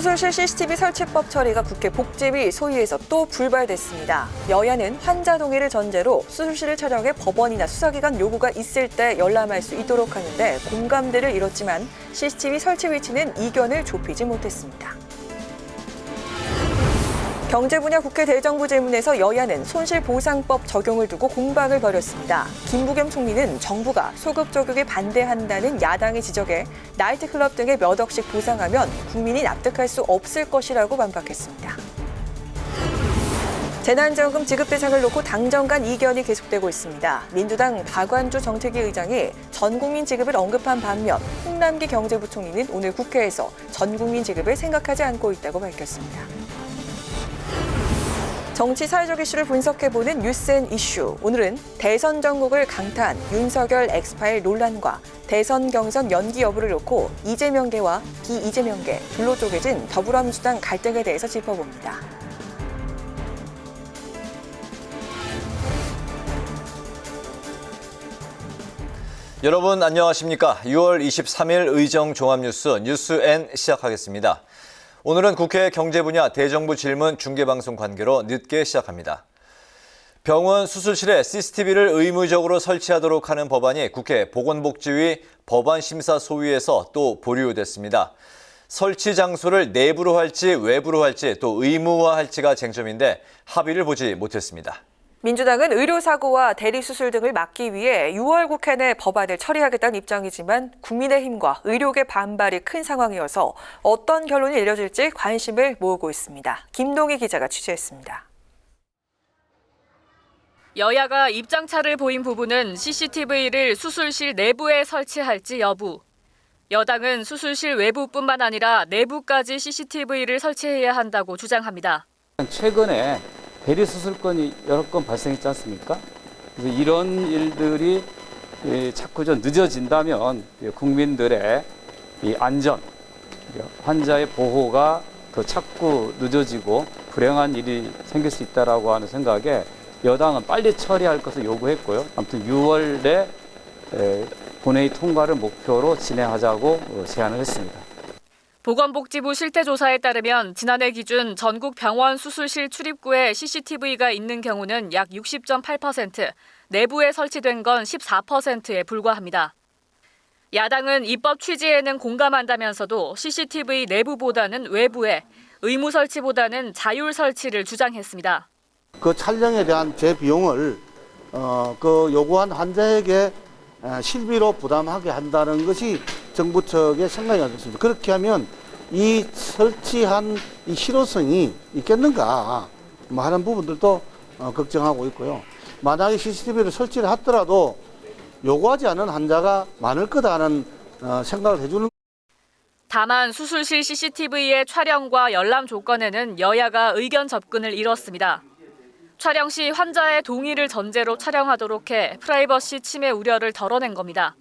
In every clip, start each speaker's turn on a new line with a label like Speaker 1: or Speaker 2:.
Speaker 1: 수술실 CCTV 설치법 처리가 국회 복지위 소위에서 또 불발됐습니다. 여야는 환자 동의를 전제로 수술실을 촬영해 법원이나 수사기관 요구가 있을 때 열람할 수 있도록 하는데 공감대를 이뤘지만 CCTV 설치 위치는 이견을 좁히지 못했습니다. 경제 분야 국회 대정부 질문에서 여야는 손실보상법 적용을 두고 공방을 벌였습니다. 김부겸 총리는 정부가 소급 적용에 반대한다는 야당의 지적에 나이트클럽 등에 몇 억씩 보상하면 국민이 납득할 수 없을 것이라고 반박했습니다. 재난지원금 지급 대상을 놓고 당정 간 이견이 계속되고 있습니다. 민주당 박완주 정책위 의장이 전국민 지급을 언급한 반면 홍남기 경제부총리는 오늘 국회에서 전국민 지급을 생각하지 않고 있다고 밝혔습니다. 정치 사회적 이슈를 분석해보는 뉴스앤 이슈. 오늘은 대선 전국을 강타한 윤석열 엑스파일 논란과 대선 경선 연기 여부를 놓고 이재명계와 비이재명계, 둘로 쪼개진 더불어민주당 갈등에 대해서 짚어봅니다.
Speaker 2: 여러분 안녕하십니까? 6월 23일 의정 종합뉴스 뉴스앤 시작하겠습니다. 오늘은 국회 경제 분야 대정부 질문 중계방송 관계로 늦게 시작합니다. 병원 수술실에 CCTV를 의무적으로 설치하도록 하는 법안이 국회 보건복지위 법안심사소위에서 또 보류됐습니다. 설치 장소를 내부로 할지 외부로 할지 또 의무화할지가 쟁점인데 합의를 보지 못했습니다.
Speaker 1: 민주당은 의료사고와 대리수술 등을 막기 위해 6월 국회 내 법안을 처리하겠다는 입장이지만 국민의힘과 의료계 반발이 큰 상황이어서 어떤 결론이 내려질지 관심을 모으고 있습니다. 김동희 기자가 취재했습니다.
Speaker 3: 여야가 입장차를 보인 부분은 CCTV를 수술실 내부에 설치할지 여부. 여당은 수술실 외부뿐만 아니라 내부까지 CCTV를 설치해야 한다고 주장합니다.
Speaker 4: 최근에 대리수술건이 여러 건 발생했지 않습니까? 그래서 이런 일들이 자꾸 좀 늦어진다면 국민들의 이 안전, 환자의 보호가 더 자꾸 늦어지고 불행한 일이 생길 수 있다라고 하는 생각에 여당은 빨리 처리할 것을 요구했고요. 아무튼 6월에 본회의 통과를 목표로 진행하자고 제안을 했습니다.
Speaker 3: 보건복지부 실태조사에 따르면 지난해 기준 전국 병원 수술실 출입구에 CCTV가 있는 경우는 약 60.8%, 내부에 설치된 건 14%에 불과합니다. 야당은 입법 취지에는 공감한다면서도 CCTV 내부보다는 외부에, 의무 설치보다는 자율 설치를 주장했습니다.
Speaker 5: 그 촬영에 대한 재비용을 요구한 환자에게 실비로 부담하게 한다는 것이 정부 측의 생각이 아니었습니다. 그렇게 하면 이 설치한 이 실효성이 있겠는가 하는 부분들도 걱정하고 있고요. 만약에 CCTV를 설치를 하더라도 요구하지 않은 환자가 많을 거다는 생각을 해주는.
Speaker 3: 다만 수술실 CCTV의 촬영과 열람 조건에는 여야가 의견 접근을 이뤘습니다. 촬영 시 환자의 동의를 전제로 촬영하도록 해 프라이버시 침해 우려를 덜어낸 겁니다.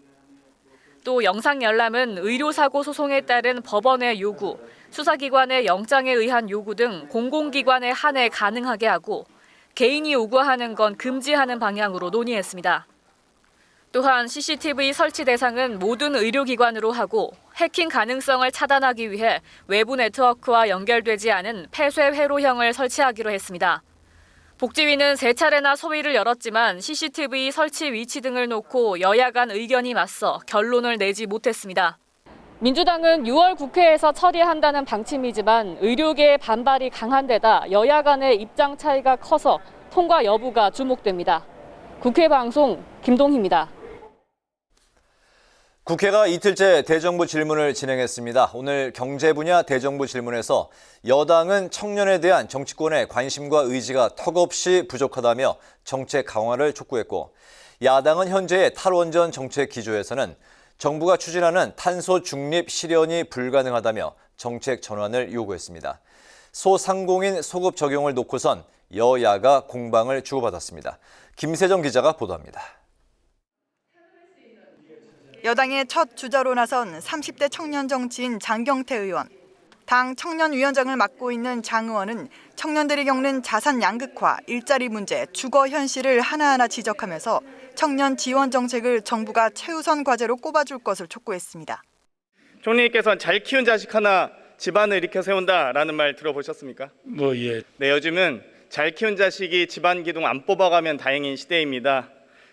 Speaker 3: 또 영상 열람은 의료사고 소송에 따른 법원의 요구, 수사기관의 영장에 의한 요구 등 공공기관에 한해 가능하게 하고 개인이 요구하는 건 금지하는 방향으로 논의했습니다. 또한 CCTV 설치 대상은 모든 의료기관으로 하고 해킹 가능성을 차단하기 위해 외부 네트워크와 연결되지 않은 폐쇄 회로형을 설치하기로 했습니다. 복지위는 3차례나 소위를 열었지만 CCTV 설치 위치 등을 놓고 여야 간 의견이 맞서 결론을 내지 못했습니다. 민주당은 6월 국회에서 처리한다는 방침이지만 의료계의 반발이 강한 데다 여야 간의 입장 차이가 커서 통과 여부가 주목됩니다. 국회 방송 김동희입니다.
Speaker 2: 국회가 이틀째 대정부 질문을 진행했습니다. 오늘 경제 분야 대정부 질문에서 여당은 청년에 대한 정치권의 관심과 의지가 턱없이 부족하다며 정책 강화를 촉구했고, 야당은 현재의 탈원전 정책 기조에서는 정부가 추진하는 탄소 중립 실현이 불가능하다며 정책 전환을 요구했습니다. 소상공인 소급 적용을 놓고선 여야가 공방을 주고받았습니다. 김세정 기자가 보도합니다.
Speaker 6: 여당의 첫 주자로 나선 30대 청년 정치인 장경태 의원. 당 청년위원장을 맡고 있는 장 의원은 청년들이 겪는 자산 양극화, 일자리 문제, 주거 현실을 하나하나 지적하면서 청년 지원 정책을 정부가 최우선 과제로 꼽아줄 것을 촉구했습니다.
Speaker 7: 총리님께서는 잘 키운 자식 하나 집안을 일으켜 세운다라는 말 들어보셨습니까?
Speaker 8: 예.
Speaker 7: 네, 요즘은 잘 키운 자식이 집안 기둥 안 뽑아가면 다행인 시대입니다.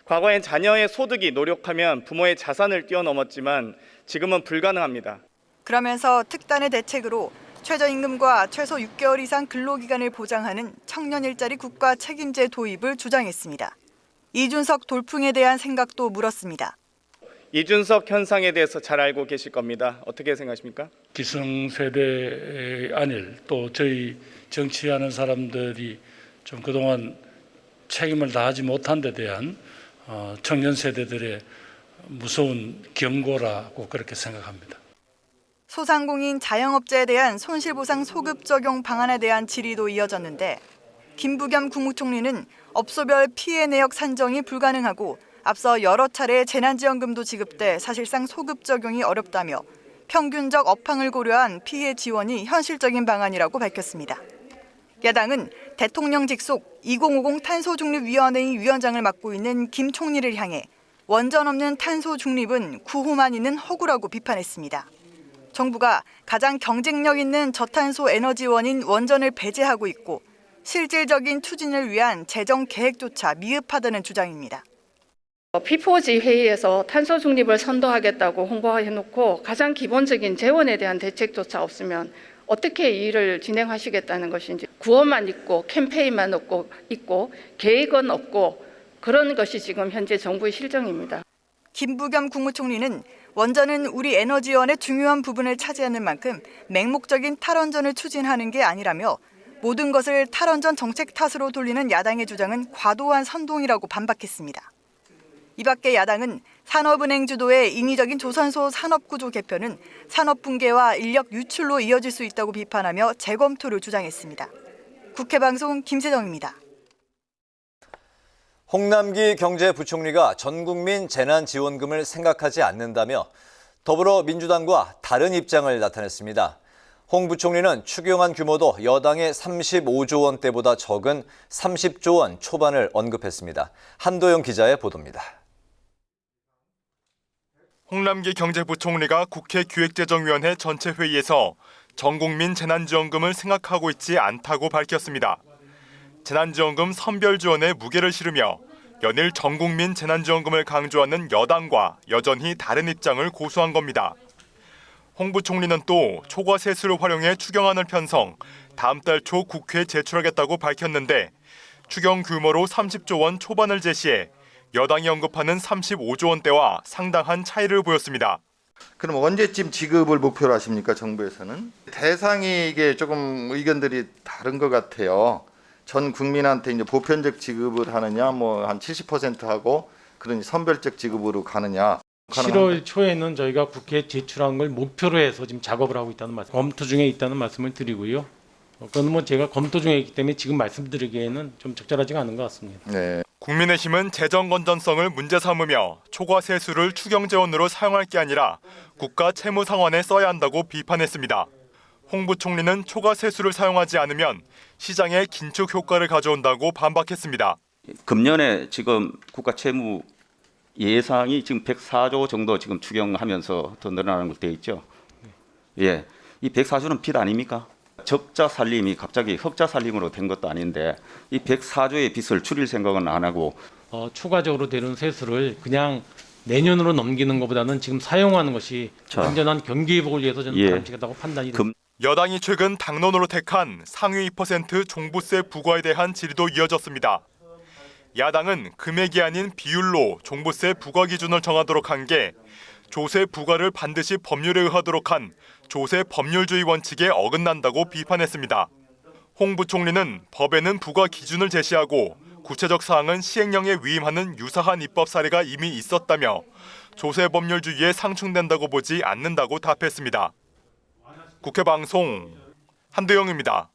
Speaker 7: 과거엔 자녀의 소득이 노력하면 부모의 자산을 뛰어넘었지만 지금은 불가능합니다.
Speaker 6: 그러면서 특단의 대책으로 최저임금과 최소 6개월 이상 근로기간을 보장하는 청년 일자리 국가 책임제 도입을 주장했습니다. 이준석 돌풍에 대한 생각도 물었습니다.
Speaker 7: 이준석 현상에 대해서 잘 알고 계실 겁니다. 어떻게 생각하십니까?
Speaker 8: 기성세대의 아닐 또 저희 정치하는 사람들이 좀 그동안 책임을 다하지 못한 데 대한 청년 세대들의 무서운 경고라고 그렇게 생각합니다.
Speaker 6: 소상공인 자영업자에 대한 손실보상 소급 적용 방안에 대한 질의도 이어졌는데 김부겸 국무총리는 업소별 피해 내역 산정이 불가능하고 앞서 여러 차례 재난지원금도 지급돼 사실상 소급 적용이 어렵다며 평균적 업황을 고려한 피해 지원이 현실적인 방안이라고 밝혔습니다. 야당은 대통령 직속 2050 탄소중립위원회의 위원장을 맡고 있는 김 총리를 향해 원전 없는 탄소 중립은 구호만 있는 허구라고 비판했습니다. 정부가 가장 경쟁력 있는 저탄소 에너지원인 원전을 배제하고 있고 실질적인 추진을 위한 재정 계획조차 미흡하다는 주장입니다.
Speaker 9: P4G 회의에서 탄소 중립을 선도하겠다고 홍보해놓고 가장 기본적인 재원에 대한 대책조차 없으면 어떻게 이 일을 진행하시겠다는 것인지 구호만 있고 캠페인만 있고 계획은 없고 그런 것이 지금 현재 정부의 실정입니다.
Speaker 6: 김부겸 국무총리는 원전은 우리 에너지원의 중요한 부분을 차지하는 만큼 맹목적인 탈원전을 추진하는 게 아니라며 모든 것을 탈원전 정책 탓으로 돌리는 야당의 주장은 과도한 선동이라고 반박했습니다. 이 밖에 야당은 산업은행 주도의 인위적인 조선소 산업구조 개편은 산업 붕괴와 인력 유출로 이어질 수 있다고 비판하며 재검토를 주장했습니다. 국회방송 김세정입니다.
Speaker 2: 홍남기 경제부총리가 전국민 재난지원금을 생각하지 않는다며 더불어민주당과 다른 입장을 나타냈습니다. 홍 부총리는 추경안 규모도 여당의 35조 원대보다 적은 30조 원 초반을 언급했습니다. 한도영 기자의 보도입니다.
Speaker 10: 홍남기 경제부총리가 국회 기획재정위원회 전체 회의에서 전국민 재난지원금을 생각하고 있지 않다고 밝혔습니다. 재난지원금 선별 지원에 무게를 실으며 연일 전국민 재난지원금을 강조하는 여당과 여전히 다른 입장을 고수한 겁니다. 홍 부총리는 또 초과 세수를 활용해 추경안을 편성, 다음 달 초 국회에 제출하겠다고 밝혔는데 추경 규모로 30조 원 초반을 제시해 여당이 언급하는 35조 원대와 상당한 차이를 보였습니다.
Speaker 11: 그럼 언제쯤 지급을 목표로 하십니까, 정부에서는? 대상이 이게 조금 의견들이 다른 것 같아요. 전 국민한테 이제 보편적 지급을 하느냐, 뭐 한 70% 하고 그런 선별적 지급으로 가느냐.
Speaker 12: 7월 초에는 저희가 국회에 제출한 걸 목표로 해서 지금 작업을 하고 있다는 말씀, 검토 중에 있다는 말씀을 드리고요. 그건 뭐 제가 검토 중에 있기 때문에 지금 말씀드리기에는 좀 적절하지가 않은 것 같습니다.
Speaker 11: 네.
Speaker 10: 국민의힘은 재정 건전성을 문제 삼으며 초과 세수를 추경 재원으로 사용할 게 아니라 국가 채무 상환에 써야 한다고 비판했습니다. 홍 부총리는 초과 세수를 사용하지 않으면 시장에 긴축 효과를 가져온다고 반박했습니다.
Speaker 13: 금년에 지금 국가 채무 예상이 지금 104조 정도 지금 추경하면서 더 늘어나는 걸 돼 있죠. 예, 이 104조는 빚 아닙니까? 적자 살림이 갑자기 흑자 살림으로 된 것도 아닌데 이 104조의 빚을 줄일 생각은 안 하고
Speaker 12: 추가적으로 되는 세수를 그냥 내년으로 넘기는 것보다는 지금 사용하는 것이 완전한 경기 회복을 위해서 저는 바람직하다고 판단이 됩니다.
Speaker 10: 여당이 최근 당론으로 택한 상위 2% 종부세 부과에 대한 질의도 이어졌습니다. 야당은 금액이 아닌 비율로 종부세 부과 기준을 정하도록 한 게 조세 부과를 반드시 법률에 의하도록 한 조세 법률주의 원칙에 어긋난다고 비판했습니다. 홍 부총리는 법에는 부과 기준을 제시하고 구체적 사항은 시행령에 위임하는 유사한 입법 사례가 이미 있었다며 조세 법률주의에 상충된다고 보지 않는다고 답했습니다. 국회 방송 한도영입니다.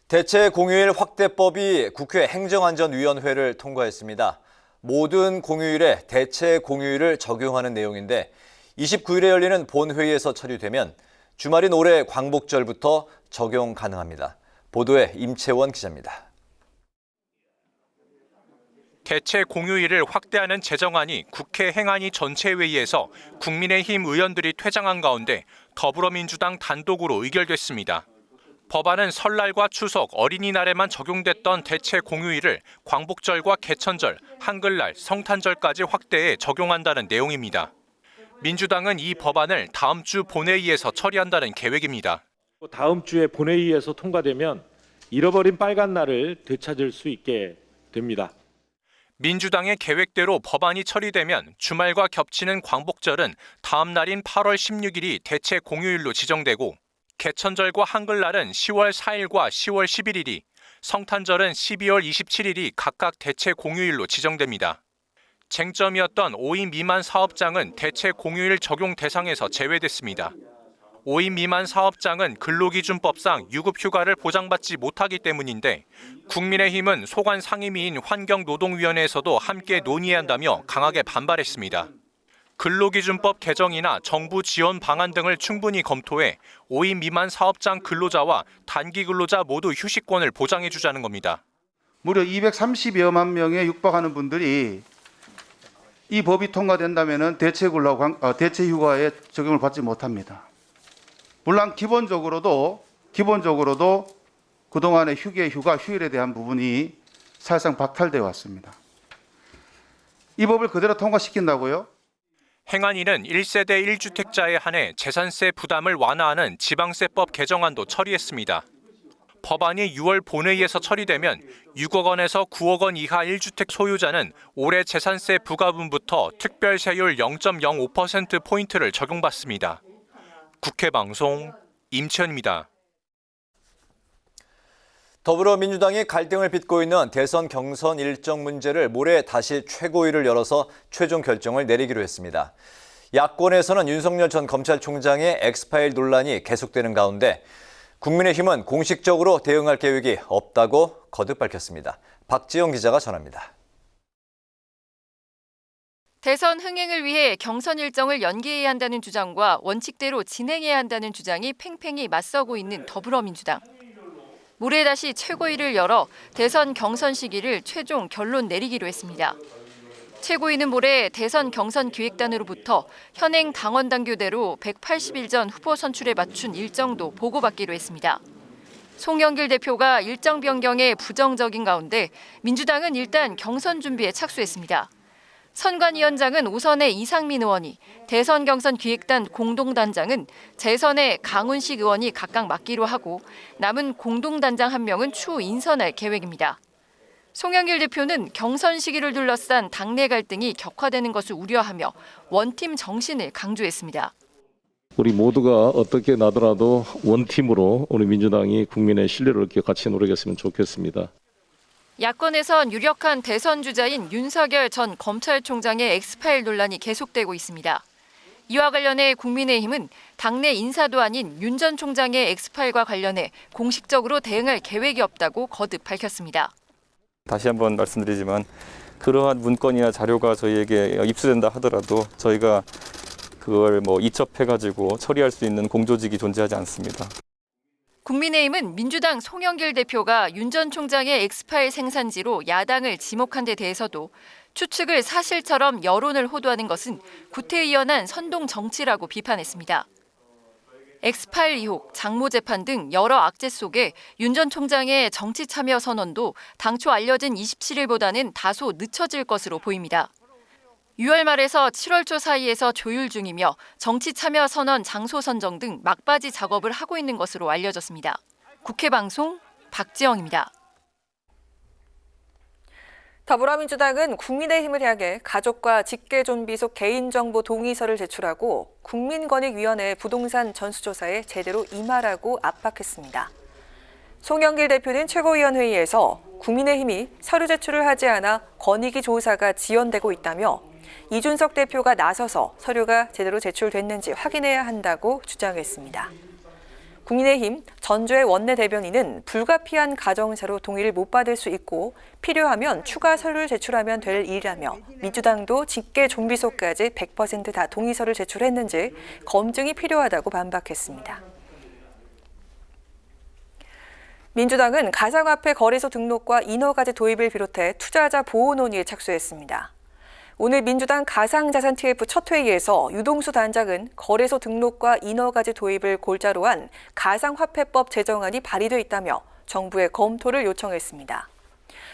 Speaker 2: 대체 공휴일 확대법이 국회 행정안전위원회를 통과했습니다. 모든 공휴일에 대체 공휴일을 적용하는 내용인데 29일에 열리는 본회의에서 처리되면 주말인 올해 광복절부터 적용 가능합니다. 보도에 임채원 기자입니다.
Speaker 14: 대체 공휴일을 확대하는 제정안이 국회 행안위 전체회의에서 국민의힘 의원들이 퇴장한 가운데 더불어민주당 단독으로 의결됐습니다. 법안은 설날과 추석, 어린이날에만 적용됐던 대체 공휴일을 광복절과 개천절, 한글날, 성탄절까지 확대해 적용한다는 내용입니다. 민주당은 이 법안을 다음 주 본회의에서 처리한다는 계획입니다.
Speaker 12: 다음 주에 본회의에서 통과되면 잃어버린 빨간 날을 되찾을 수 있게 됩니다.
Speaker 14: 민주당의 계획대로 법안이 처리되면 주말과 겹치는 광복절은 다음 날인 8월 16일이 대체 공휴일로 지정되고 개천절과 한글날은 10월 4일과 10월 11일이, 성탄절은 12월 27일이 각각 대체 공휴일로 지정됩니다. 쟁점이었던 5인 미만 사업장은 대체 공휴일 적용 대상에서 제외됐습니다. 5인 미만 사업장은 근로기준법상 유급휴가를 보장받지 못하기 때문인데 국민의힘은 소관 상임위인 환경노동위원회에서도 함께 논의해야 한다며 강하게 반발했습니다. 근로기준법 개정이나 정부 지원 방안 등을 충분히 검토해 5인 미만 사업장 근로자와 단기 근로자 모두 휴식권을 보장해 주자는 겁니다.
Speaker 5: 무려 230여만 명에 육박하는 분들이 이 법이 통과된다면 대체 휴가에 적용을 받지 못합니다. 물론 기본적으로도 그동안의 휴일에 대한 부분이 사실상 박탈되어 왔습니다. 이 법을 그대로 통과시킨다고요?
Speaker 14: 행안위는 1세대 1주택자에 한해 재산세 부담을 완화하는 지방세법 개정안도 처리했습니다. 법안이 6월 본회의에서 처리되면 6억 원에서 9억 원 이하 1주택 소유자는 올해 재산세 부과분부터 특별세율 0.05%포인트를 적용받습니다. 국회 방송 임치현입니다.
Speaker 2: 더불어민주당이 갈등을 빚고 있는 대선 경선 일정 문제를 모레 다시 최고위를 열어서 최종 결정을 내리기로 했습니다. 야권에서는 윤석열 전 검찰총장의 엑스파일 논란이 계속되는 가운데 국민의힘은 공식적으로 대응할 계획이 없다고 거듭 밝혔습니다. 박지영 기자가 전합니다.
Speaker 3: 대선 흥행을 위해 경선 일정을 연기해야 한다는 주장과 원칙대로 진행해야 한다는 주장이 팽팽히 맞서고 있는 더불어민주당. 모레 다시 최고위를 열어 대선 경선 시기를 최종 결론 내리기로 했습니다. 최고위는 모레 대선 경선 기획단으로부터 현행 당원 당규대로 180일 전 후보 선출에 맞춘 일정도 보고받기로 했습니다. 송영길 대표가 일정 변경에 부정적인 가운데 민주당은 일단 경선 준비에 착수했습니다. 선관위원장은 오선의 이상민 의원이, 대선 경선 기획단 공동단장은 재선의 강훈식 의원이 각각 맡기로 하고 남은 공동단장 1명은 추후 인선할 계획입니다. 송영길 대표는 경선 시기를 둘러싼 당내 갈등이 격화되는 것을 우려하며 원팀 정신을 강조했습니다.
Speaker 12: 우리 모두가 어떻게 나더라도 원팀으로 우리 민주당이 국민의 신뢰를 얻기 같이 노력했으면 좋겠습니다.
Speaker 3: 야권에선 유력한 대선 주자인 윤석열 전 검찰총장의 엑스파일 논란이 계속되고 있습니다. 이와 관련해 국민의힘은 당내 인사도 아닌 윤 전 총장의 엑스파일과 관련해 공식적으로 대응할 계획이 없다고 거듭 밝혔습니다.
Speaker 15: 다시 한번 말씀드리지만 그러한 문건이나 자료가 저희에게 입수된다 하더라도 저희가 그걸 이첩해가지고 처리할 수 있는 공조직이 존재하지 않습니다.
Speaker 3: 국민의힘은 민주당 송영길 대표가 윤 전 총장의 엑스파일 생산지로 야당을 지목한 데 대해서도 추측을 사실처럼 여론을 호도하는 것은 구태의연한 선동 정치라고 비판했습니다. 엑스파일 의혹, 장모 재판 등 여러 악재 속에 윤 전 총장의 정치 참여 선언도 당초 알려진 27일보다는 다소 늦춰질 것으로 보입니다. 6월 말에서 7월 초 사이에서 조율 중이며 정치 참여 선언 장소 선정 등 막바지 작업을 하고 있는 것으로 알려졌습니다. 국회 방송 박지영입니다.
Speaker 1: 더불어민주당은 국민의힘을 향해 가족과 직계존비속 개인정보 동의서를 제출하고 국민권익위원회 부동산 전수조사에 제대로 임하라고 압박했습니다. 송영길 대표는 최고위원회의에서 국민의힘이 서류 제출을 하지 않아 권익위 조사가 지연되고 있다며 이준석 대표가 나서서 서류가 제대로 제출됐는지 확인해야 한다고 주장했습니다. 국민의힘 전주의 원내대변인은 불가피한 가정사로 동의를 못 받을 수 있고 필요하면 추가 서류를 제출하면 될 일이라며 민주당도 직계 좀비소까지 100% 다 동의서를 제출했는지 검증이 필요하다고 반박했습니다. 민주당은 가상화폐 거래소 등록과 인허가제 도입을 비롯해 투자자 보호 논의에 착수했습니다. 오늘 민주당 가상자산 TF 첫 회의에서 유동수 단장은 거래소 등록과 인허가제 도입을 골자로 한 가상화폐법 제정안이 발의돼 있다며 정부에 검토를 요청했습니다.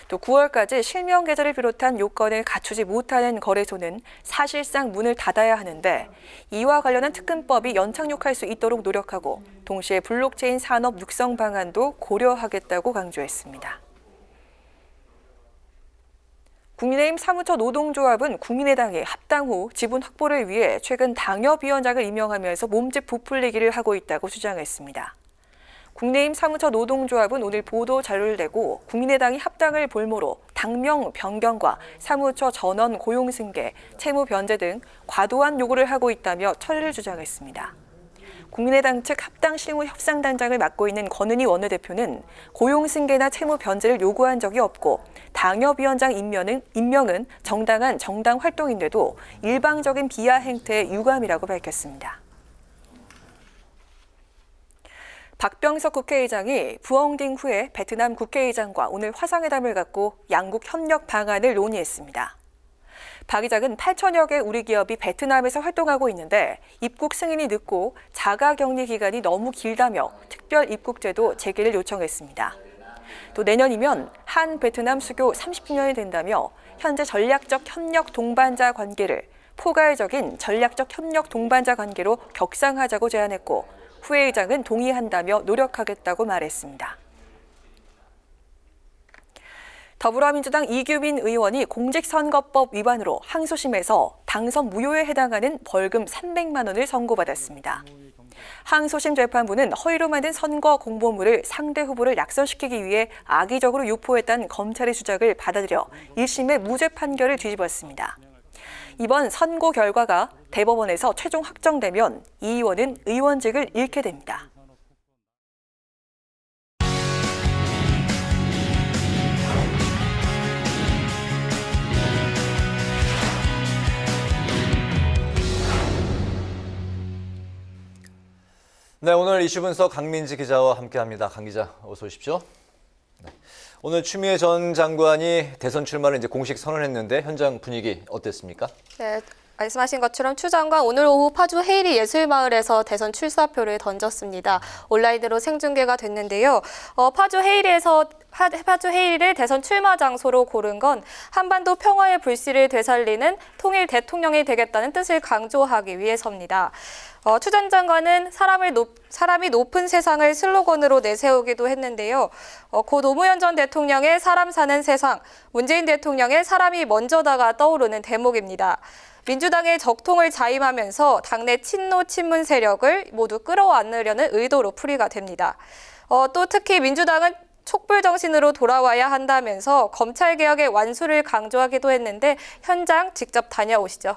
Speaker 1: 또 9월까지 실명 계좌를 비롯한 요건을 갖추지 못하는 거래소는 사실상 문을 닫아야 하는데 이와 관련한 특근법이 연착륙할 수 있도록 노력하고 동시에 블록체인 산업 육성 방안도 고려하겠다고 강조했습니다. 국민의힘 사무처 노동조합은 국민의당이 합당 후 지분 확보를 위해 최근 당협위원장을 임명하면서 몸집 부풀리기를 하고 있다고 주장했습니다. 국민의힘 사무처 노동조합은 오늘 보도 자료를 내고 국민의당이 합당을 볼모로 당명 변경과 사무처 전원 고용 승계, 채무 변제 등 과도한 요구를 하고 있다며 철회를 주장했습니다. 국민의당 측 합당 실무 협상단장을 맡고 있는 권은희 원내대표는 고용 승계나 채무 변제를 요구한 적이 없고 당협위원장 임명은 정당한 정당 활동인데도 일방적인 비하 행태의 유감이라고 밝혔습니다. 박병석 국회의장이 부엉딩 후에 베트남 국회의장과 오늘 화상회담을 갖고 양국 협력 방안을 논의했습니다. 박 의장은 8천여 개 우리 기업이 베트남에서 활동하고 있는데 입국 승인이 늦고 자가격리 기간이 너무 길다며 특별 입국제도 재개를 요청했습니다. 또 내년이면 한 베트남 수교 30주년이 된다며 현재 전략적 협력 동반자 관계를 포괄적인 전략적 협력 동반자 관계로 격상하자고 제안했고 후 의장은 동의한다며 노력하겠다고 말했습니다. 더불어민주당 이규민 의원이 공직선거법 위반으로 항소심에서 당선 무효에 해당하는 벌금 300만 원을 선고받았습니다. 항소심 재판부는 허위로 만든 선거 공보물을 상대 후보를 낙선시키기 위해 악의적으로 유포했다는 검찰의 주장을 받아들여 1심의 무죄 판결을 뒤집었습니다. 이번 선고 결과가 대법원에서 최종 확정되면 이 의원은 의원직을 잃게 됩니다.
Speaker 2: 네, 오늘 이슈 분석 강민지 기자와 함께합니다. 강 기자, 어서 오십시오. 네. 오늘 추미애 전 장관이 대선 출마를 이제 공식 선언했는데 현장 분위기 어땠습니까?
Speaker 16: 네, 말씀하신 것처럼 추 장관 오늘 오후 파주 헤이리 예술마을에서 대선 출사표를 던졌습니다. 온라인으로 생중계가 됐는데요. 파주 헤이리를 대선 출마 장소로 고른 건 한반도 평화의 불씨를 되살리는 통일 대통령이 되겠다는 뜻을 강조하기 위해서입니다. 추 전 장관은 사람이 높은 세상을 슬로건으로 내세우기도 했는데요. 고 노무현 전 대통령의 사람 사는 세상, 문재인 대통령의 사람이 먼저다가 떠오르는 대목입니다. 민주당의 적통을 자임하면서 당내 친노 친문 세력을 모두 끌어안으려는 의도로 풀이가 됩니다. 또 특히 민주당은 촛불 정신으로 돌아와야 한다면서 검찰개혁의 완수를 강조하기도 했는데 현장 직접 다녀오시죠.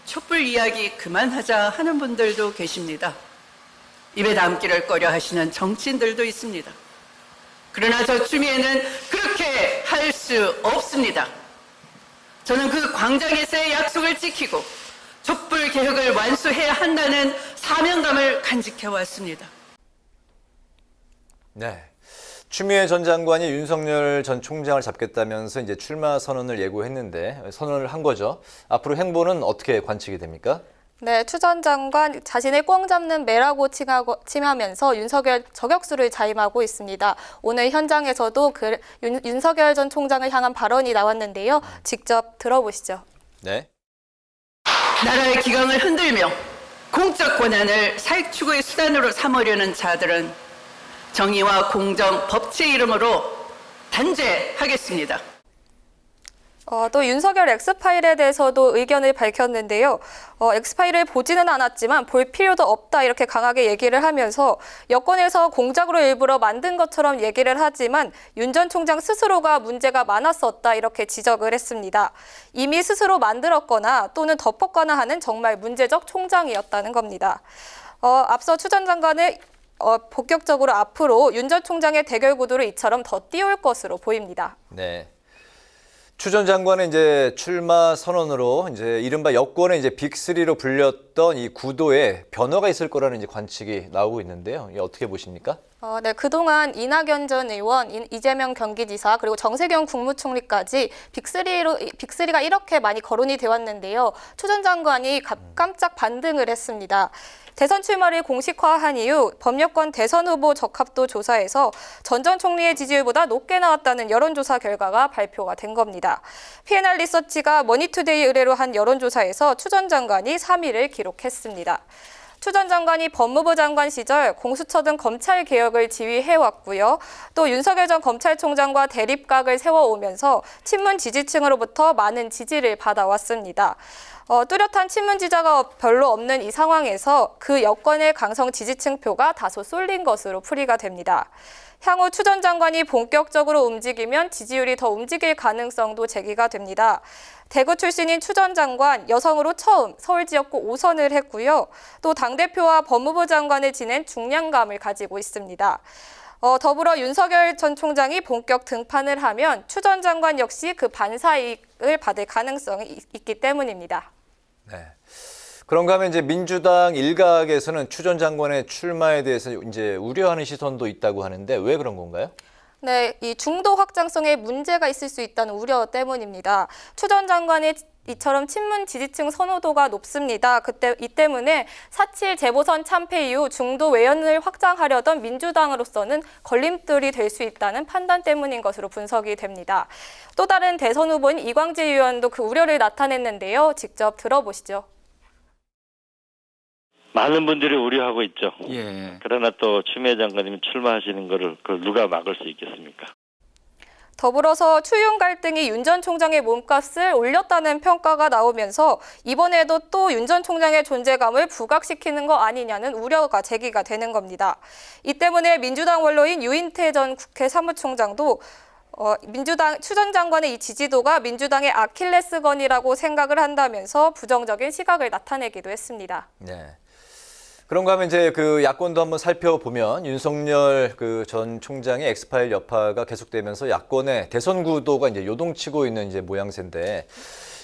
Speaker 17: 촛불 이야기 그만하자 하는 분들도 계십니다. 입에 담기를 꺼려 하시는 정치인들도 있습니다. 그러나 저 추미애는 그렇게 할 수 없습니다. 저는 그 광장에서의 약속을 지키고 촛불 개혁을 완수해야 한다는 사명감을 간직해왔습니다.
Speaker 2: 네. 추미애 전 장관이 윤석열 전 총장을 잡겠다면서 이제 출마 선언을 예고했는데 선언을 한 거죠. 앞으로 행보는 어떻게 관측이 됩니까?
Speaker 16: 네, 추 전 장관 자신의 꽝 잡는 매라고 칭하면서 윤석열 저격수를 자임하고 있습니다. 오늘 현장에서도 윤석열 전 총장을 향한 발언이 나왔는데요. 직접 들어보시죠.
Speaker 2: 네.
Speaker 17: 나라의 기강을 흔들며 공적 권한을 사익추구의 수단으로 삼으려는 자들은 정의와 공정, 법치의 이름으로 단죄하겠습니다.
Speaker 16: 또 윤석열 엑스파일에 대해서도 의견을 밝혔는데요. 엑스파일을 보지는 않았지만 볼 필요도 없다 이렇게 강하게 얘기를 하면서 여권에서 공작으로 일부러 만든 것처럼 얘기를 하지만 윤 전 총장 스스로가 문제가 많았었다 이렇게 지적을 했습니다. 이미 스스로 만들었거나 또는 덮었거나 하는 정말 문제적 총장이었다는 겁니다. 앞서 추 전 장관은 본격적으로 앞으로 윤 전 총장의 대결 구도를 이처럼 더 띄울 것으로 보입니다.
Speaker 2: 네. 추 전 장관의 이제 출마 선언으로 이제 이른바 여권의 이제 빅3로 불렸던 이 구도에 변화가 있을 거라는 이제 관측이 나오고 있는데요. 이게 어떻게 보십니까?
Speaker 16: 네, 그동안 이낙연 전 의원, 이재명 경기지사, 그리고 정세균 국무총리까지 빅3가 이렇게 많이 거론이 되어 왔는데요. 추 전 장관이 깜짝 반등을 했습니다. 대선 출마를 공식화한 이후 범여권 대선 후보 적합도 조사에서 전 전 총리의 지지율보다 높게 나왔다는 여론조사 결과가 발표가 된 겁니다. P&R 리서치가 머니투데이 의뢰로 한 여론조사에서 추 전 장관이 3위를 기록했습니다. 추 전 장관이 법무부 장관 시절 공수처 등 검찰 개혁을 지휘해왔고요. 또 윤석열 전 검찰총장과 대립각을 세워오면서 친문 지지층으로부터 많은 지지를 받아왔습니다. 뚜렷한 친문 지지자가 별로 없는 이 상황에서 그 여권의 강성 지지층 표가 다소 쏠린 것으로 풀이가 됩니다. 향후 추 전 장관이 본격적으로 움직이면 지지율이 더 움직일 가능성도 제기가 됩니다. 대구 출신인 추 전 장관, 여성으로 처음 서울 지역구 5선을 했고요. 또 당대표와 법무부 장관을 지낸 중량감을 가지고 있습니다. 더불어 윤석열 전 총장이 본격 등판을 하면 추 전 장관 역시 그 반사이익을 받을 가능성이 있기 때문입니다.
Speaker 2: 네. 그런가 하면 이제 민주당 일각에서는 추 전 장관의 출마에 대해서 이제 우려하는 시선도 있다고 하는데 왜 그런 건가요?
Speaker 16: 네, 이 중도 확장성에 문제가 있을 수 있다는 우려 때문입니다. 추 전 장관의 이처럼 친문 지지층 선호도가 높습니다. 이 때문에 4.7 재보선 참패 이후 중도 외연을 확장하려던 민주당으로서는 걸림돌이 될 수 있다는 판단 때문인 것으로 분석이 됩니다. 또 다른 대선 후보인 이광재 의원도 그 우려를 나타냈는데요. 직접 들어보시죠.
Speaker 18: 많은 분들이 우려하고 있죠.
Speaker 13: 예.
Speaker 18: 그러나 또 추미애 장관님이 출마하시는 거를 그걸 누가 막을 수 있겠습니까?
Speaker 16: 더불어서 추윤 갈등이 윤 전 총장의 몸값을 올렸다는 평가가 나오면서 이번에도 또 윤 전 총장의 존재감을 부각시키는 거 아니냐는 우려가 제기가 되는 겁니다. 이 때문에 민주당 원로인 유인태 전 국회 사무총장도 추 전 장관의 이 지지도가 민주당의 아킬레스건이라고 생각을 한다면서 부정적인 시각을 나타내기도 했습니다.
Speaker 2: 네. 그런가 하면 이제 그 야권도 한번 살펴보면 윤석열 그 전 총장의 엑스파일 여파가 계속되면서 야권의 대선 구도가 이제 요동치고 있는 이제 모양새인데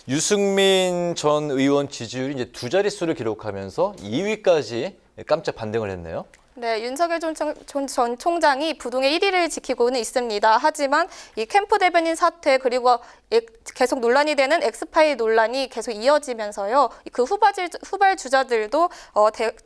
Speaker 2: 유승민 전 의원 지지율이 이제 두 자릿수를 기록하면서 2위까지 깜짝 반등을 했네요.
Speaker 16: 네, 윤석열 전 총장이 부동의 1위를 지키고는 있습니다. 하지만 이 캠프 대변인 사퇴 그리고 계속 논란이 되는 엑스파일 논란이 계속 이어지면서요. 그 후발 주자들도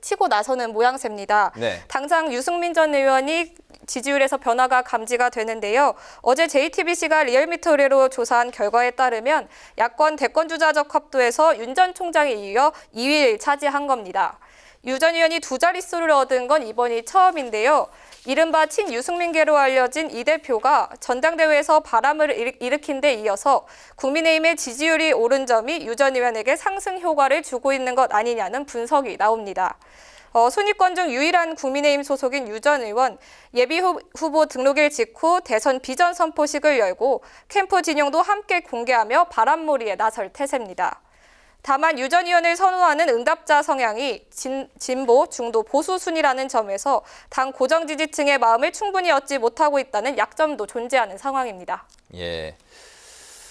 Speaker 16: 치고 나서는 모양새입니다.
Speaker 2: 네.
Speaker 16: 당장 유승민 전 의원이 지지율에서 변화가 감지가 되는데요. 어제 JTBC가 리얼미터 의뢰로 조사한 결과에 따르면 야권 대권 주자 적합도에서 윤 전 총장에 이어 2위를 차지한 겁니다. 유 전 의원이 두 자릿수를 얻은 건 이번이 처음인데요. 이른바 친유승민계로 알려진 이 대표가 전당대회에서 바람을 일으킨 데 이어서 국민의힘의 지지율이 오른 점이 유 전 의원에게 상승 효과를 주고 있는 것 아니냐는 분석이 나옵니다. 순위권 중 유일한 국민의힘 소속인 유 전 의원, 예비 후보 등록일 직후 대선 비전 선포식을 열고 캠프 진영도 함께 공개하며 바람몰이에 나설 태세입니다. 다만 유 전 의원을 선호하는 응답자 성향이 진보, 중도, 보수 순위라는 점에서 당 고정 지지층의 마음을 충분히 얻지 못하고 있다는 약점도 존재하는 상황입니다.
Speaker 2: 예.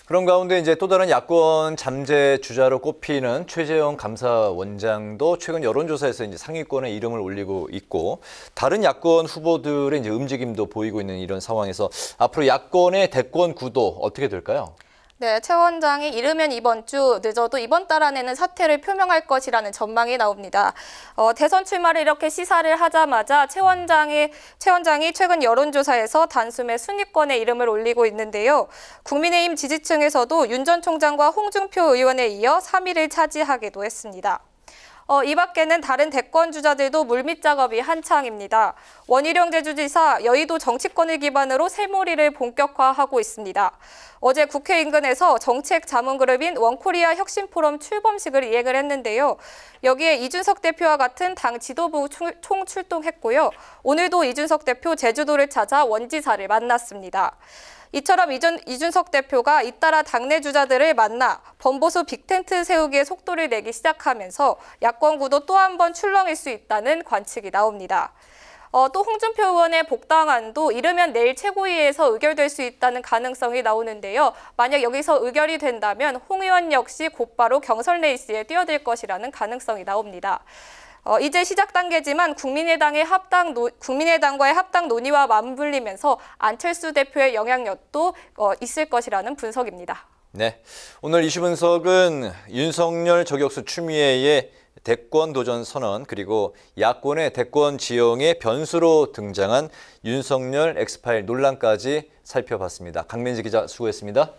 Speaker 2: 그런 가운데 이제 또 다른 야권 잠재 주자로 꼽히는 최재형 감사원장도 최근 여론조사에서 이제 상위권에 이름을 올리고 있고 다른 야권 후보들의 이제 움직임도 보이고 있는 이런 상황에서 앞으로 야권의 대권 구도 어떻게 될까요?
Speaker 16: 네, 최 원장이 이르면 이번 주, 늦어도 이번 달 안에는 사퇴를 표명할 것이라는 전망이 나옵니다. 대선 출마를 이렇게 시사를 하자마자 최 원장이 최근 여론조사에서 단숨에 순위권에 이름을 올리고 있는데요. 국민의힘 지지층에서도 윤 전 총장과 홍준표 의원에 이어 3위를 차지하기도 했습니다. 이 밖에는 다른 대권 주자들도 물밑 작업이 한창입니다. 원희룡 제주지사 여의도 정치권을 기반으로 새몰이를 본격화하고 있습니다. 어제 국회 인근에서 정책 자문그룹인 원코리아 혁신포럼 출범식을 이행을 했는데요. 여기에 이준석 대표와 같은 당 지도부 총출동했고요. 오늘도 이준석 대표 제주도를 찾아 원지사를 만났습니다. 이처럼 이준석 대표가 잇따라 당내 주자들을 만나 범보수 빅텐트 세우기에 속도를 내기 시작하면서 야권 구도 또 한 번 출렁일 수 있다는 관측이 나옵니다. 또 홍준표 의원의 복당안도 이르면 내일 최고위에서 의결될 수 있다는 가능성이 나오는데요. 만약 여기서 의결이 된다면 홍 의원 역시 곧바로 경선 레이스에 뛰어들 것이라는 가능성이 나옵니다. 이제 시작 단계지만 국민의당과의 합당 논의와 맞물리면서 안철수 대표의 영향력도 있을 것이라는 분석입니다.
Speaker 2: 네, 오늘 이슈 분석은 윤석열 저격수 추미애의 대권 도전 선언 그리고 야권의 대권 지형의 변수로 등장한 윤석열 엑스파일 논란까지 살펴봤습니다. 강민지 기자 수고했습니다.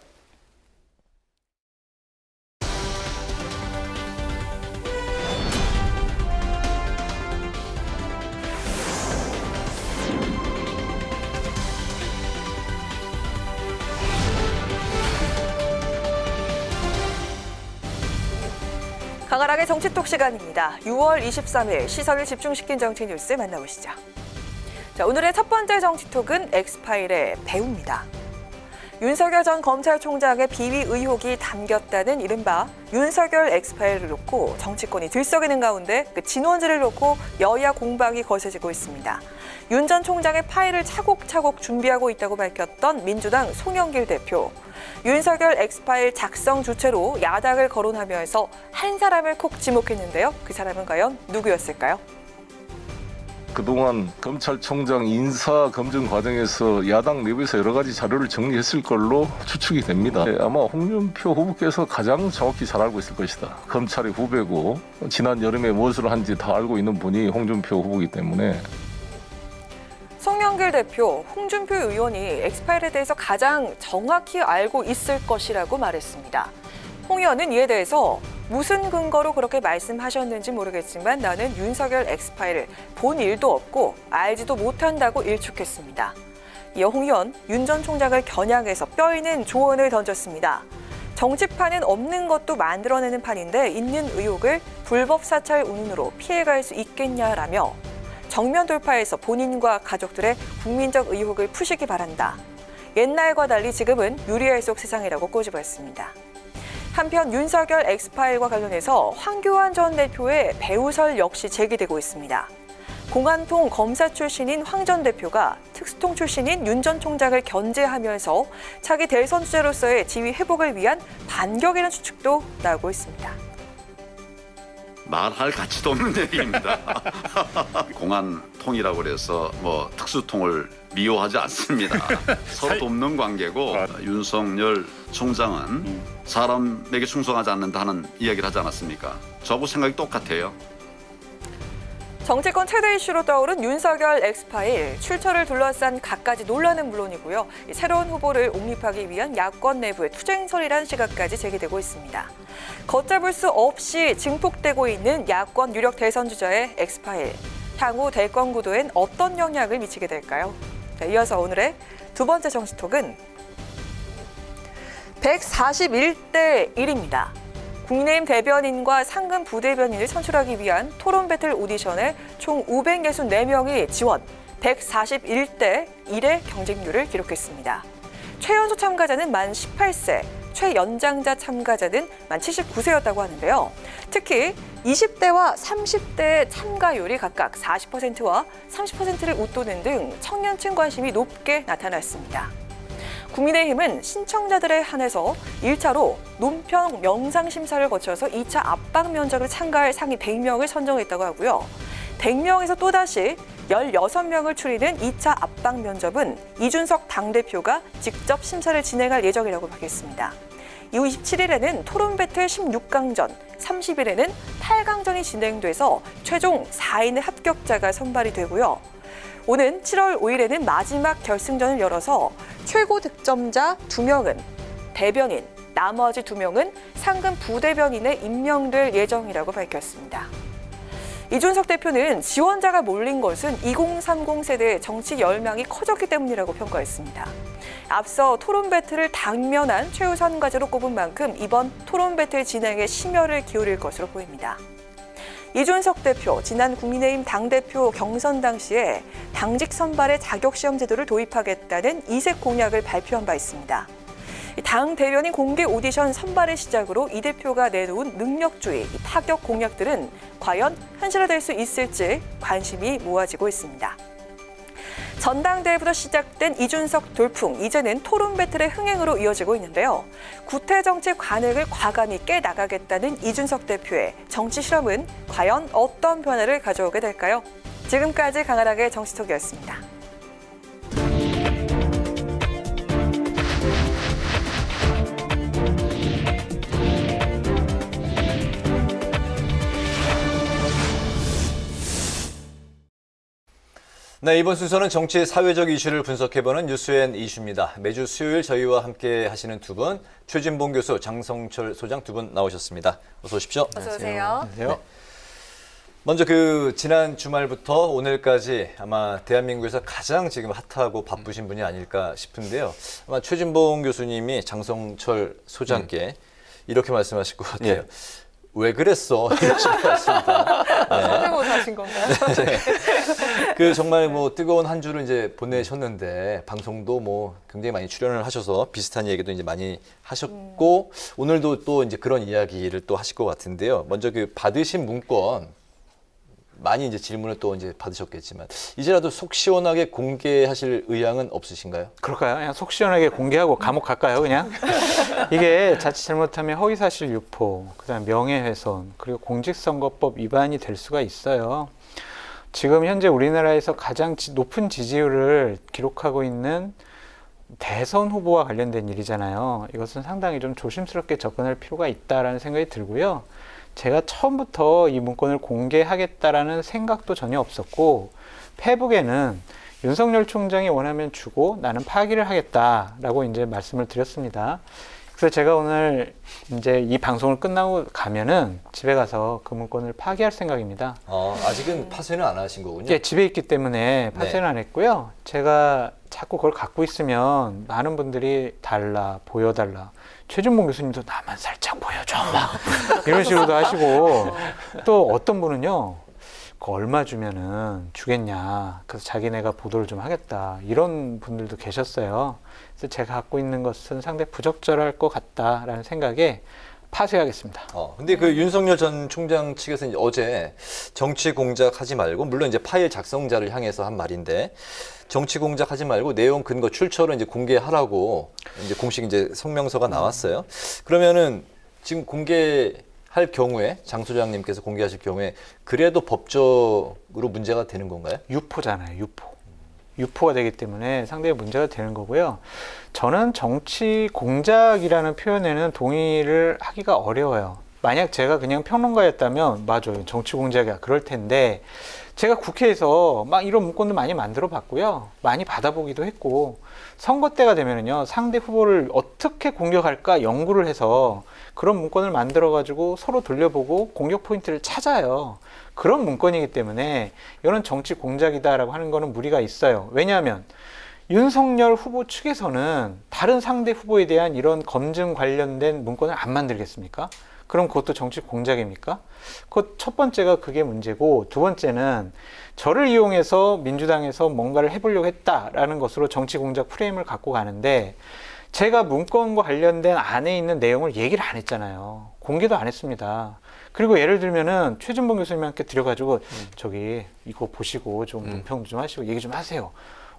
Speaker 1: 강하락의 정치톡 시간입니다. 6월 23일 시선을 집중시킨 정치 뉴스 만나보시죠. 자, 오늘의 첫 번째 정치톡은 엑스파일의 배우입니다. 윤석열 전 검찰총장의 비위 의혹이 담겼다는 이른바 윤석열 엑스파일을 놓고 정치권이 들썩이는 가운데 그 진원지를 놓고 여야 공방이 거세지고 있습니다. 윤 전 총장의 파일을 차곡차곡 준비하고 있다고 밝혔던 민주당 송영길 대표. 윤석열 엑스파일 작성 주체로 야당을 거론하면서 한 사람을 콕 지목했는데요. 그 사람은 과연 누구였을까요?
Speaker 19: 그동안 검찰총장 인사 검증 과정에서 야당 내부에서 여러 가지 자료를 정리했을 걸로 추측이 됩니다. 아마 홍준표 후보께서 가장 정확히 잘 알고 있을 것이다. 검찰의 후배고 지난 여름에 무엇을 한지 다 알고 있는 분이 홍준표 후보이기 때문에.
Speaker 1: 송영길 대표, 홍준표 의원이 엑스파일에 대해서 가장 정확히 알고 있을 것이라고 말했습니다. 홍 의원은 이에 대해서 무슨 근거로 그렇게 말씀하셨는지 모르겠지만 나는 윤석열 엑스파일을 본 일도 없고 알지도 못한다고 일축했습니다. 이어 홍 의원, 윤 전 총장을 겨냥해서 뼈있는 조언을 던졌습니다. 정치판은 없는 것도 만들어내는 판인데 있는 의혹을 불법 사찰 운운으로 피해갈 수 있겠냐라며 정면 돌파해서 본인과 가족들의 국민적 의혹을 푸시기 바란다. 옛날과 달리 지금은 유리할 속 세상이라고 꼬집었습니다. 한편 윤석열 엑스파일과 관련해서 황교안 전 대표의 배우설 역시 제기되고 있습니다. 공안통 검사 출신인 황 전 대표가 특수통 출신인 윤 전 총장을 견제하면서 차기 대선 주자로서의 지위 회복을 위한 반격이라는 추측도 나오고 있습니다.
Speaker 20: 말할 가치도 없는 얘기입니다. 공안통이라고 그래서 뭐 특수통을 미워하지 않습니다. 서로 돕는 관계고 윤석열 총장은 사람에게 충성하지 않는다는 이야기를 하지 않았습니까? 저하고 생각이 똑같아요.
Speaker 1: 정치권 최대 이슈로 떠오른 윤석열 엑스파일, 출처를 둘러싼 갖가지 논란은 물론이고요. 새로운 후보를 옹립하기 위한 야권 내부의 투쟁설이라는 시각까지 제기되고 있습니다. 걷잡을 수 없이 증폭되고 있는 야권 유력 대선 주자의 엑스파일. 향후 대권 구도엔 어떤 영향을 미치게 될까요? 자, 이어서 오늘의 두 번째 정치톡은 141대 1입니다. 국민의힘 대변인과 상근 부대변인을 선출하기 위한 토론 배틀 오디션에 총 564명이 지원, 141대 1의 경쟁률을 기록했습니다. 최연소 참가자는 만 18세, 최연장자 참가자는 만 79세였다고 하는데요. 특히 20대와 30대의 참가율이 각각 40%와 30%를 웃도는 등 청년층 관심이 높게 나타났습니다. 국민의힘은 신청자들에 한해서 1차로 논평 명상 심사를 거쳐서 2차 압박 면접을 참가할 상위 100명을 선정했다고 하고요. 100명에서 또다시 16명을 추리는 2차 압박 면접은 이준석 당대표가 직접 심사를 진행할 예정이라고 밝혔습니다. 이후 27일에는 토론 배틀 16강전, 30일에는 8강전이 진행돼서 최종 4인의 합격자가 선발이 되고요. 오는 7월 5일에는 마지막 결승전을 열어서 최고 득점자 2명은 대변인, 나머지 2명은 상근 부대변인에 임명될 예정이라고 밝혔습니다. 이준석 대표는 지원자가 몰린 것은 2030 세대의 정치 열망이 커졌기 때문이라고 평가했습니다. 앞서 토론 배틀을 당면한 최우선 과제로 꼽은 만큼 이번 토론 배틀 진행에 심혈을 기울일 것으로 보입니다. 이준석 대표, 지난 국민의힘 당대표 경선 당시에 당직 선발의 자격시험 제도를 도입하겠다는 이색 공약을 발표한 바 있습니다. 당 대변인 공개 오디션 선발의 시작으로 이 대표가 내놓은 능력주의, 타격 공약들은 과연 현실화될 수 있을지 관심이 모아지고 있습니다. 전당대회부터 시작된 이준석 돌풍, 이제는 토론 배틀의 흥행으로 이어지고 있는데요. 구태 정치 관행을 과감히 깨나가겠다는 이준석 대표의 정치 실험은 과연 어떤 변화를 가져오게 될까요? 지금까지 강하락의 정치톡이었습니다.
Speaker 2: 네, 이번 순서는 정치의 사회적 이슈를 분석해보는 뉴스앤 이슈입니다. 매주 수요일 저희와 함께 하시는 두 분, 최진봉 교수, 장성철 소장 두 분 나오셨습니다. 어서 오십시오.
Speaker 16: 어서 오세요.
Speaker 2: 네. 먼저 지난 주말부터 오늘까지 아마 대한민국에서 가장 지금 핫하고 바쁘신 분이 아닐까 싶은데요. 아마 최진봉 교수님이 장성철 소장께 이렇게 말씀하실 것 같아요.
Speaker 21: 예.
Speaker 2: 왜 그랬어? 이러신 것 같습니다.
Speaker 1: 성대모사 하신 건가요?
Speaker 2: 네. 정말 뜨거운 한 주를 이제 보내셨는데 방송도 굉장히 많이 출연을 하셔서 비슷한 얘기도 이제 많이 하셨고 오늘도 또 이제 그런 이야기를 또 하실 것 같은데요. 먼저 받으신 문건 많이 이제 질문을 또 이제 받으셨겠지만 이제라도 속 시원하게 공개하실 의향은 없으신가요?
Speaker 21: 그럴까요? 그냥 속 시원하게 공개하고 감옥 갈까요, 그냥? 이게 자칫 잘못하면 허위사실 유포, 그다음 명예훼손, 그리고 공직선거법 위반이 될 수가 있어요. 지금 현재 우리나라에서 가장 높은 지지율을 기록하고 있는 대선 후보와 관련된 일이잖아요. 이것은 상당히 좀 조심스럽게 접근할 필요가 있다라는 생각이 들고요. 제가 처음부터 이 문건을 공개하겠다라는 생각도 전혀 없었고, 페북에는 윤석열 총장이 원하면 주고 나는 파기를 하겠다라고 이제 말씀을 드렸습니다. 그래서 제가 오늘 이제 이 방송을 끝나고 가면은 집에 가서 그 문건을 파기할 생각입니다.
Speaker 2: 아직은 파쇄는 안 하신 거군요.
Speaker 21: 예, 집에 있기 때문에 파쇄는 안 했고요. 제가 자꾸 그걸 갖고 있으면 많은 분들이 달라, 보여달라. 최진봉 교수님도 나만 살짝 보여줘. 막 이런 식으로도 하시고 또 어떤 분은요. 얼마 주면은 주겠냐. 그래서 자기네가 보도를 좀 하겠다. 이런 분들도 계셨어요. 그래서 제가 갖고 있는 것은 상당히 부적절할 것 같다라는 생각에 파쇄하겠습니다.
Speaker 2: 근데 윤석열 전 총장 측에서 이제 어제 정치 공작하지 말고, 물론 이제 파일 작성자를 향해서 한 말인데, 정치 공작하지 말고 내용 근거 출처를 이제 공개하라고 이제 공식 이제 성명서가 나왔어요. 그러면은 지금 공개할 경우에 장 소장님께서 공개하실 경우에 그래도 법적으로 문제가 되는 건가요?
Speaker 21: 유포잖아요, 유포. 유포가 되기 때문에 상당히 문제가 되는 거고요. 저는 정치 공작이라는 표현에는 동의를 하기가 어려워요. 만약 제가 그냥 평론가였다면 맞아요, 정치 공작이야 그럴 텐데, 제가 국회에서 막 이런 문건도 많이 만들어 봤고요. 많이 받아보기도 했고, 선거 때가 되면은요, 상대 후보를 어떻게 공격할까 연구를 해서 그런 문건을 만들어 가지고 서로 돌려보고 공격 포인트를 찾아요. 그런 문건이기 때문에 이거는 정치 공작이다라고 하는 거는 무리가 있어요. 왜냐하면 윤석열 후보 측에서는 다른 상대 후보에 대한 이런 검증 관련된 문건을 안 만들겠습니까? 그럼 그것도 정치 공작입니까? 첫 번째가 그게 문제고, 두 번째는 저를 이용해서 민주당에서 뭔가를 해보려고 했다라는 것으로 정치 공작 프레임을 갖고 가는데, 제가 문건과 관련된 안에 있는 내용을 얘기를 안 했잖아요. 공개도 안 했습니다. 그리고 예를 들면은 최진봉 교수님한테 드려가지고 저기 이거 보시고 좀 논평 좀 하시고 얘기 좀 하세요.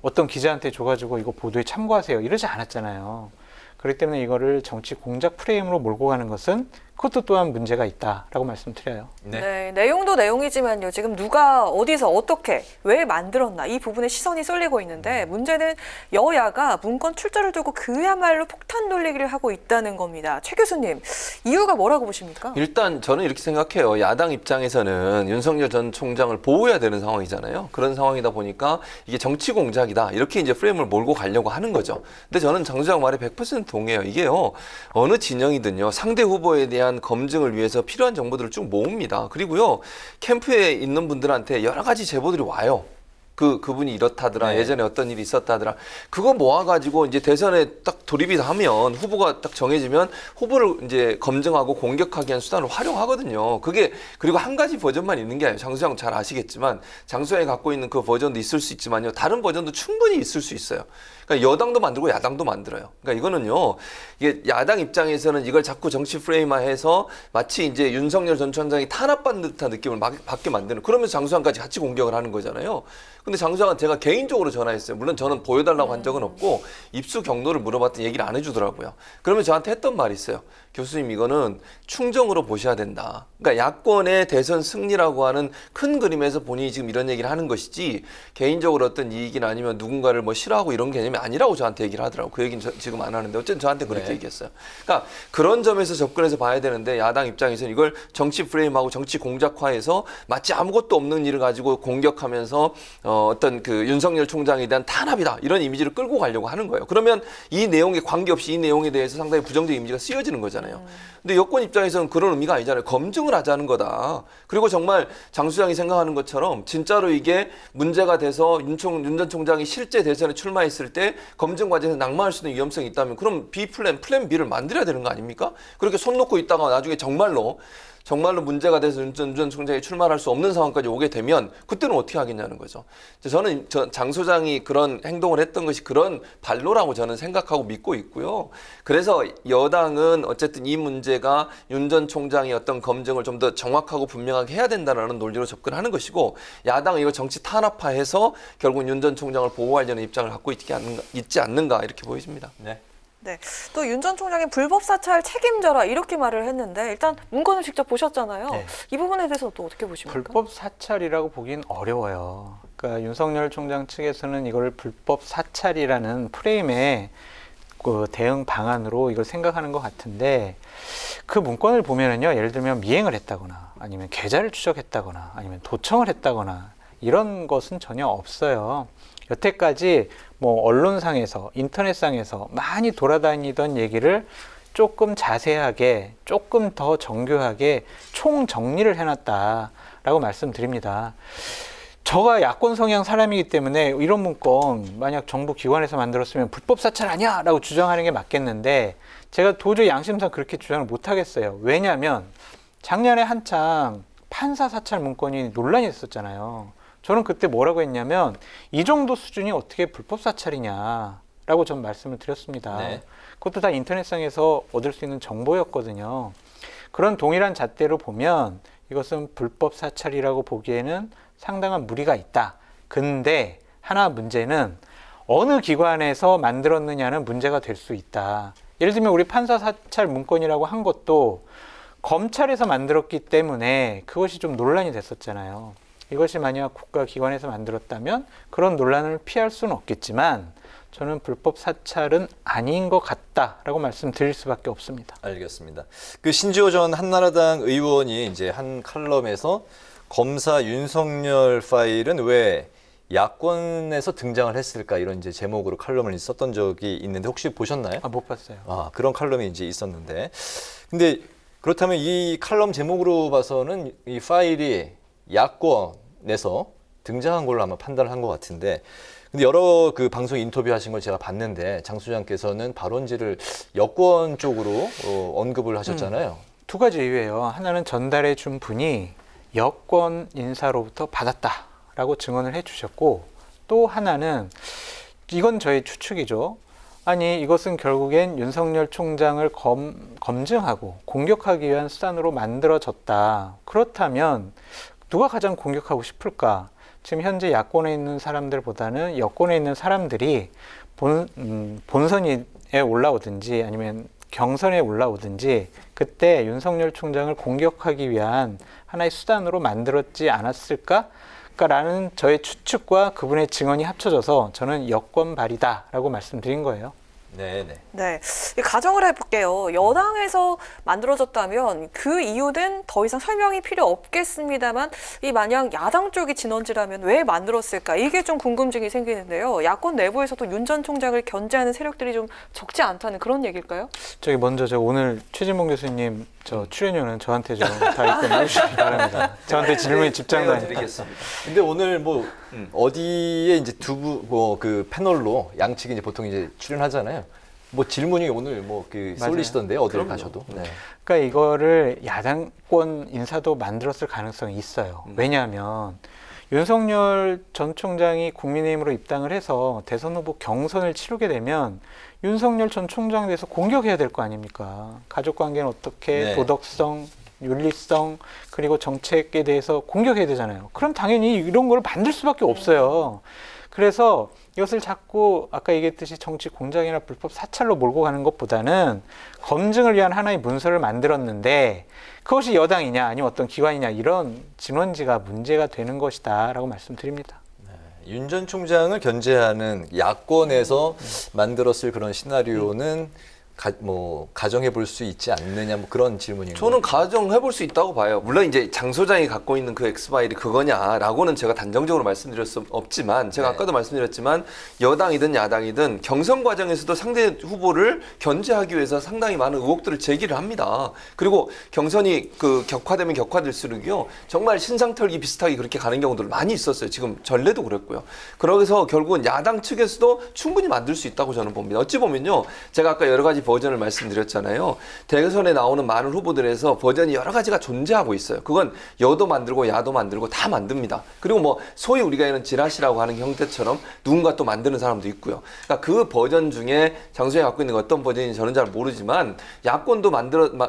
Speaker 21: 어떤 기자한테 줘가지고 이거 보도에 참고하세요. 이러지 않았잖아요. 그렇기 때문에 이거를 정치 공작 프레임으로 몰고 가는 것은 그것도 또한 문제가 있다라고 말씀드려요.
Speaker 1: 네, 내용도 내용이지만요. 지금 누가 어디서 어떻게 왜 만들었나 이 부분에 시선이 쏠리고 있는데, 문제는 여야가 문건 출처를 두고 그야말로 폭탄 돌리기를 하고 있다는 겁니다. 최 교수님, 이유가 뭐라고 보십니까?
Speaker 22: 일단 저는 이렇게 생각해요. 야당 입장에서는 윤석열 전 총장을 보호해야 되는 상황이잖아요. 그런 상황이다 보니까 이게 정치 공작이다, 이렇게 이제 프레임을 몰고 가려고 하는 거죠. 근데 저는 장 소장 말에 100% 동의해요. 이게요, 어느 진영이든요, 상대 후보에 대한 검증을 위해서 필요한 정보들을 쭉 모읍니다. 그리고요, 캠프에 있는 분들한테 여러 가지 제보들이 와요. 그분이 이렇다더라, 예전에 어떤 일이 있었다더라. 그거 모아가지고 이제 대선에 딱 돌입이 하면, 후보가 딱 정해지면 후보를 이제 검증하고 공격하기 위한 수단을 활용하거든요. 그리고 한 가지 버전만 있는 게 아니에요. 장소장 잘 아시겠지만, 장소장이 갖고 있는 그 버전도 있을 수 있지만요, 다른 버전도 충분히 있을 수 있어요. 그러니까 여당도 만들고 야당도 만들어요. 그러니까 이거는요, 이게 야당 입장에서는 이걸 자꾸 정치 프레임화해서 마치 이제 윤석열 전 총장이 탄압받는 듯한 느낌을 받게 만드는, 그러면서 장소장까지 같이 공격을 하는 거잖아요. 근데 장 소장은 제가 개인적으로 전화했어요. 물론 저는 보여달라고 한 적은 없고 입수 경로를 물어봤더니 얘기를 안 해주더라고요. 그러면 저한테 했던 말이 있어요. 교수님, 이거는 충정으로 보셔야 된다. 그러니까 야권의 대선 승리라고 하는 큰 그림에서 본인이 지금 이런 얘기를 하는 것이지 개인적으로 어떤 이익이나 아니면 누군가를 뭐 싫어하고 이런 개념이 아니라고 저한테 얘기를 하더라고요. 그 얘기는 지금 안 하는데 어쨌든 저한테 그렇게 얘기했어요. 그러니까 그런 점에서 접근해서 봐야 되는데 야당 입장에서는 이걸 정치 프레임하고 정치 공작화해서 마치 아무것도 없는 일을 가지고 공격하면서 어떤 그 윤석열 총장에 대한 탄압이다 이런 이미지를 끌고 가려고 하는 거예요. 그러면 이 내용에 관계없이 이 내용에 대해서 상당히 부정적 이미지가 쓰여지는 거잖아요. 근데 여권 입장에서는 그런 의미가 아니잖아요. 검증을 하자는 거다. 그리고 정말 장 소장이 생각하는 것처럼 진짜로 이게 문제가 돼서 윤 전 총장이 실제 대선에 출마했을 때 검증 과정에서 낙마할 수 있는 위험성이 있다면 그럼 플랜 B를 만들어야 되는 거 아닙니까? 그렇게 손 놓고 있다가 나중에 정말로 문제가 돼서 윤 전 총장이 출마할 수 없는 상황까지 오게 되면 그때는 어떻게 하겠냐는 거죠. 저는 장 소장이 그런 행동을 했던 것이 그런 발로라고 저는 생각하고 믿고 있고요. 그래서 여당은 어쨌든 이 문제가 윤 전 총장의 어떤 검증을 좀 더 정확하고 분명하게 해야 된다는 논리로 접근하는 것이고 야당은 이거 정치 탄압화해서 결국 윤 전 총장을 보호하려는 입장을 갖고 있지 않는가 이렇게 보여집니다.
Speaker 1: 네. 또 윤 전 총장이 불법 사찰 책임져라 이렇게 말을 했는데 일단 문건을 직접 보셨잖아요.
Speaker 21: 네.
Speaker 1: 이 부분에 대해서 또 어떻게 보십니까?
Speaker 21: 불법 사찰이라고 보기는 어려워요. 그러니까 윤석열 총장 측에서는 이걸 불법 사찰이라는 프레임의 그 대응 방안으로 이걸 생각하는 것 같은데 그 문건을 보면은요, 예를 들면 미행을 했다거나 아니면 계좌를 추적했다거나 아니면 도청을 했다거나 이런 것은 전혀 없어요. 여태까지 뭐 언론상에서 인터넷상에서 많이 돌아다니던 얘기를 조금 자세하게 조금 더 정교하게 총정리를 해놨다라고 말씀드립니다. 저가 야권 성향 사람이기 때문에 이런 문건 만약 정부 기관에서 만들었으면 불법 사찰 아니야 라고 주장하는 게 맞겠는데 제가 도저히 양심상 그렇게 주장을 못 하겠어요. 왜냐하면 작년에 한창 판사 사찰 문건이 논란이 있었잖아요. 저는 그때 뭐라고 했냐면 이 정도 수준이 어떻게 불법 사찰이냐라고 전 말씀을 드렸습니다.
Speaker 2: 네.
Speaker 21: 그것도 다 인터넷상에서 얻을 수 있는 정보였거든요. 그런 동일한 잣대로 보면 이것은 불법 사찰이라고 보기에는 상당한 무리가 있다. 근데 하나 문제는 어느 기관에서 만들었느냐는 문제가 될 수 있다. 예를 들면 우리 판사 사찰 문건이라고 한 것도 검찰에서 만들었기 때문에 그것이 좀 논란이 됐었잖아요. 이것이 만약 국가기관에서 만들었다면 그런 논란을 피할 수는 없겠지만 저는 불법 사찰은 아닌 것 같다라고 말씀드릴 수밖에 없습니다.
Speaker 2: 알겠습니다. 그 신지호 전 한나라당 의원이 이제 한 칼럼에서 검사 윤석열 파일은 왜 야권에서 등장을 했을까 이런 이제 제목으로 칼럼을 썼던 적이 있는데 혹시 보셨나요?
Speaker 21: 못 봤어요.
Speaker 2: 그런 칼럼이 이제 있었는데 근데 그렇다면 이 칼럼 제목으로 봐서는 이 파일이 야권에서 등장한 걸로 아마 판단을 한 것 같은데 근데 여러 그 방송 인터뷰하신 걸 제가 봤는데 장 소장께서는 발원지를 여권 쪽으로 언급을 하셨잖아요.
Speaker 21: 두 가지 이유예요. 하나는 전달해 준 분이 여권 인사로부터 받았다라고 증언을 해주셨고 또 하나는 이건 저의 추측이죠. 아니 이것은 결국엔 윤석열 총장을 검증하고 공격하기 위한 수단으로 만들어졌다. 그렇다면 누가 가장 공격하고 싶을까? 지금 현재 야권에 있는 사람들보다는 여권에 있는 사람들이 본선에 올라오든지 아니면 경선에 올라오든지 그때 윤석열 총장을 공격하기 위한 하나의 수단으로 만들었지 않았을까? 라는 저의 추측과 그분의 증언이 합쳐져서 저는 여권 발이다라고 말씀드린 거예요.
Speaker 2: 네.
Speaker 1: 가정을 해볼게요. 여당에서 만들어졌다면 그 이유는 더 이상 설명이 필요 없겠습니다만 이 만약 야당 쪽이 진원지라면 왜 만들었을까? 이게 좀 궁금증이 생기는데요. 야권 내부에서도 윤 전 총장을 견제하는 세력들이 좀 적지 않다는 그런 얘기일까요?
Speaker 21: 저기 먼저 저 오늘 최진봉 교수님 저 출연료는 저한테 좀 다 입금해 주시기 바랍니다. 저한테 질문이 집장도 아니까.
Speaker 2: 근데 오늘 뭐 어디에 이제 그 패널로 양측이 이제 보통 이제 출연하잖아요. 뭐 질문이 오늘 뭐 그 쏠리시던데요. 어디를 가셔도. 네.
Speaker 21: 그러니까 이거를 야당권 인사도 만들었을 가능성이 있어요. 왜냐하면 윤석열 전 총장이 국민의힘으로 입당을 해서 대선 후보 경선을 치르게 되면 윤석열 전 총장에 대해서 공격해야 될 거 아닙니까? 가족관계는 어떻게 도덕성 윤리성 그리고 정책에 대해서 공격해야 되잖아요. 그럼 당연히 이런 걸 만들 수밖에 없어요. 그래서 이것을 자꾸 아까 얘기했듯이 정치 공작이나 불법 사찰로 몰고 가는 것보다는 검증을 위한 하나의 문서를 만들었는데 그것이 여당이냐 아니면 어떤 기관이냐 이런 진원지가 문제가 되는 것이다라고 말씀드립니다.
Speaker 2: 윤 전 총장을 견제하는 야권에서 만들었을 그런 시나리오는 가정해 볼 수 있지 않느냐 뭐 그런 질문인
Speaker 22: 저는
Speaker 2: 거예요.
Speaker 22: 가정해 볼 수 있다고 봐요. 물론 이제 장 소장이 갖고 있는 그 엑스파일이 그거냐라고는 제가 단정적으로 말씀드릴 수 없지만 제가 아까도 말씀드렸지만 여당이든 야당이든 경선 과정에서도 상대 후보를 견제하기 위해서 상당히 많은 의혹들을 제기를 합니다. 그리고 경선이 그 격화되면 격화될수록요 정말 신상털기 비슷하게 그렇게 가는 경우들 많이 있었어요. 지금 전례도 그랬고요. 그래서 결국은 야당 측에서도 충분히 만들 수 있다고 저는 봅니다. 어찌 보면요 제가 아까 여러 가지 버전을 말씀드렸잖아요. 대선에 나오는 많은 후보들에서 버전이 여러 가지가 존재하고 있어요. 그건 여도 만들고 야도 만들고 다 만듭니다. 그리고 뭐 소위 우리가 이런 지라시라고 하는 형태처럼 누군가 또 만드는 사람도 있고요. 그러니까 그 버전 중에 장소장이 갖고 있는 게 어떤 버전인지 저는 잘 모르지만 야권도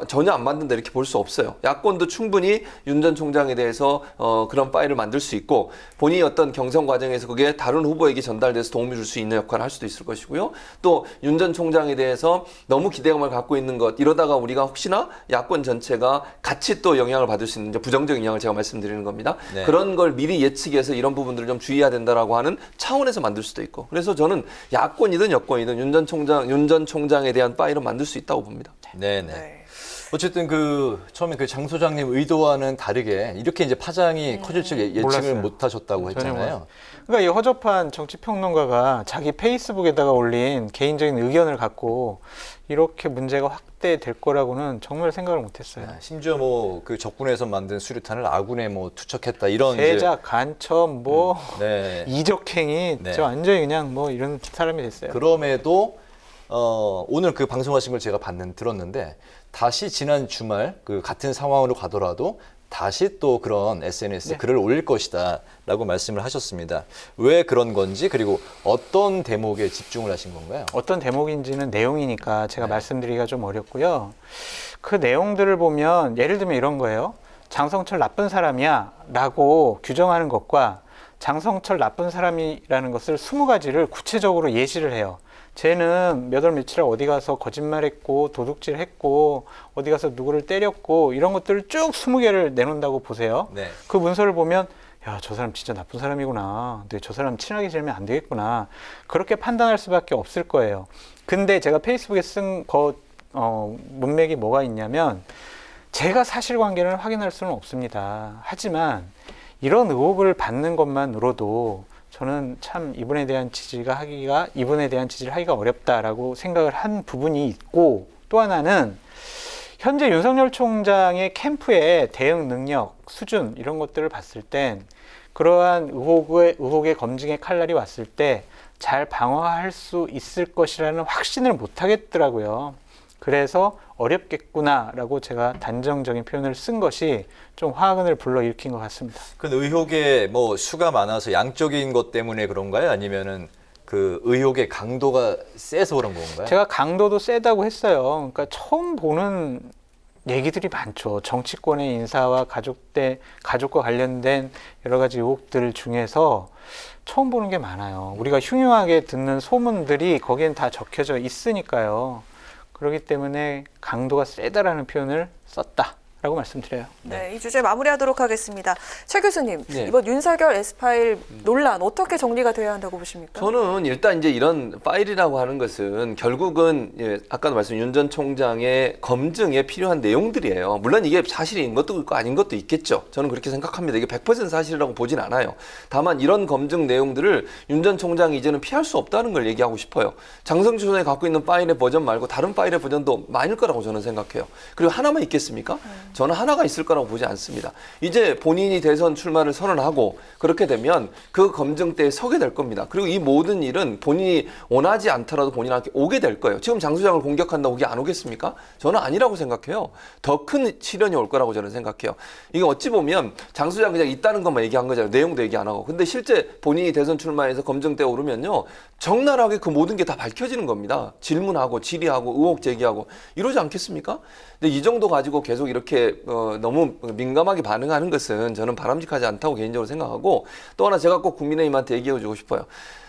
Speaker 22: 전혀 안 만든다 이렇게 볼 수 없어요. 야권도 충분히 윤 전 총장에 대해서 그런 파일을 만들 수 있고 본인이 어떤 경선 과정에서 그게 다른 후보에게 전달돼서 도움을 줄 수 있는 역할을 할 수도 있을 것이고요. 또 윤 전 총장에 대해서 너무 기대감을 갖고 있는 것 이러다가 우리가 혹시나 야권 전체가 같이 또 영향을 받을 수 있는 부정적인 영향을 제가 말씀드리는 겁니다.
Speaker 2: 네.
Speaker 22: 그런 걸 미리 예측해서 이런 부분들을 좀 주의해야 된다라고 하는 차원에서 만들 수도 있고 그래서 저는 야권이든 여권이든 윤 전 총장에 대한 파일은 만들 수 있다고 봅니다.
Speaker 2: 네네. 어쨌든 처음에 장 소장님 의도와는 다르게 이렇게 이제 파장이 커질 줄 예측을 못 하셨다고 했잖아요.
Speaker 21: 그러니까 이 허접한 정치평론가가 자기 페이스북에다가 올린 개인적인 의견을 갖고 이렇게 문제가 확대될 거라고는 정말 생각을 못했어요.
Speaker 2: 심지어 그 적군에서 만든 수류탄을 아군에 투척했다 이런
Speaker 21: 제작, 간첩, 이적행위, 저 완전히 그냥 이런 사람이 됐어요.
Speaker 2: 그럼에도 오늘 그 방송하신 걸 제가 들었는데 다시 지난 주말 같은 상황으로 가더라도 다시 또 그런 SNS에 글을 올릴 것이다 라고 말씀을 하셨습니다. 왜 그런 건지 그리고 어떤 대목에 집중을 하신 건가요?
Speaker 21: 어떤 대목인지는 내용이니까 제가 말씀드리기가 좀 어렵고요. 그 내용들을 보면 예를 들면 이런 거예요. 장성철 나쁜 사람이야 라고 규정하는 것과 장성철 나쁜 사람이라는 것을 20가지를 구체적으로 예시를 해요. 쟤는 몇 월 며칠에 어디 가서 거짓말했고 도둑질했고 어디 가서 누구를 때렸고 이런 것들을 쭉 20개를 내놓는다고 보세요.
Speaker 2: 네.
Speaker 21: 그 문서를 보면 야, 저 사람 진짜 나쁜 사람이구나. 근데 저 사람 친하게 지내면 안 되겠구나. 그렇게 판단할 수밖에 없을 거예요. 근데 제가 페이스북에 쓴 문맥이 뭐가 있냐면 제가 사실관계를 확인할 수는 없습니다. 하지만 이런 의혹을 받는 것만으로도 저는 참 이분에 대한 지지를 하기가 어렵다라고 생각을 한 부분이 있고 또 하나는 현재 윤석열 총장의 캠프의 대응 능력, 수준 이런 것들을 봤을 땐 그러한 의혹의 검증의 칼날이 왔을 때 잘 방어할 수 있을 것이라는 확신을 못 하겠더라고요. 그래서 어렵겠구나라고 제가 단정적인 표현을 쓴 것이 좀 화근을 불러일으킨 것 같습니다.
Speaker 2: 그 의혹의 수가 많아서 양적인 것 때문에 그런가요? 아니면은 그 의혹의 강도가 세서 그런 건가요?
Speaker 21: 제가 강도도 세다고 했어요. 그러니까 처음 보는 얘기들이 많죠. 정치권의 인사와 가족과 관련된 여러 가지 의혹들 중에서 처음 보는 게 많아요. 우리가 흉흉하게 듣는 소문들이 거기엔 다 적혀져 있으니까요. 그렇기 때문에 강도가 세다라는 표현을 썼다라고 말씀드려요.
Speaker 1: 네, 이 주제 마무리하도록 하겠습니다. 최 교수님,
Speaker 22: 네.
Speaker 1: 이번 윤석열 S파일 논란 어떻게 정리가 돼야 한다고 보십니까?
Speaker 22: 저는 일단 이제 이런 파일이라고 하는 것은 결국은 아까도 말씀 윤 전 총장의 검증에 필요한 내용들이에요. 물론 이게 사실인 것도 있고 아닌 것도 있겠죠. 저는 그렇게 생각합니다. 이게 100% 사실이라고 보진 않아요. 다만 이런 검증 내용들을 윤 전 총장이 이제는 피할 수 없다는 걸 얘기하고 싶어요. 장성철 총장이 갖고 있는 파일의 버전 말고 다른 파일의 버전도 많을 거라고 저는 생각해요. 그리고 하나만 있겠습니까? 저는 하나가 있을 거라고 보지 않습니다. 이제 본인이 대선 출마를 선언하고 그렇게 되면 그 검증대에 서게 될 겁니다. 그리고 이 모든 일은 본인이 원하지 않더라도 본인한테 오게 될 거예요. 지금 장 소장을 공격한다고 그게 안 오겠습니까? 저는 아니라고 생각해요. 더 큰 시련이 올 거라고 저는 생각해요. 이게 어찌 보면 장 소장 그냥 있다는 것만 얘기한 거잖아요. 내용도 얘기 안 하고. 근데 실제 본인이 대선 출마해서 검증대에 오르면요. 적나라하게 그 모든 게 다 밝혀지는 겁니다. 질문하고 질의하고 의혹 제기하고 이러지 않겠습니까? 근데 이 정도 가지고 계속 이렇게 이렇게 너무 민감하게 반응하는 것은 저는 바람직하지 않다고 개인적으로 생각하고, 또 하나 제가 꼭 국민의힘한테 얘기해주고 싶어요.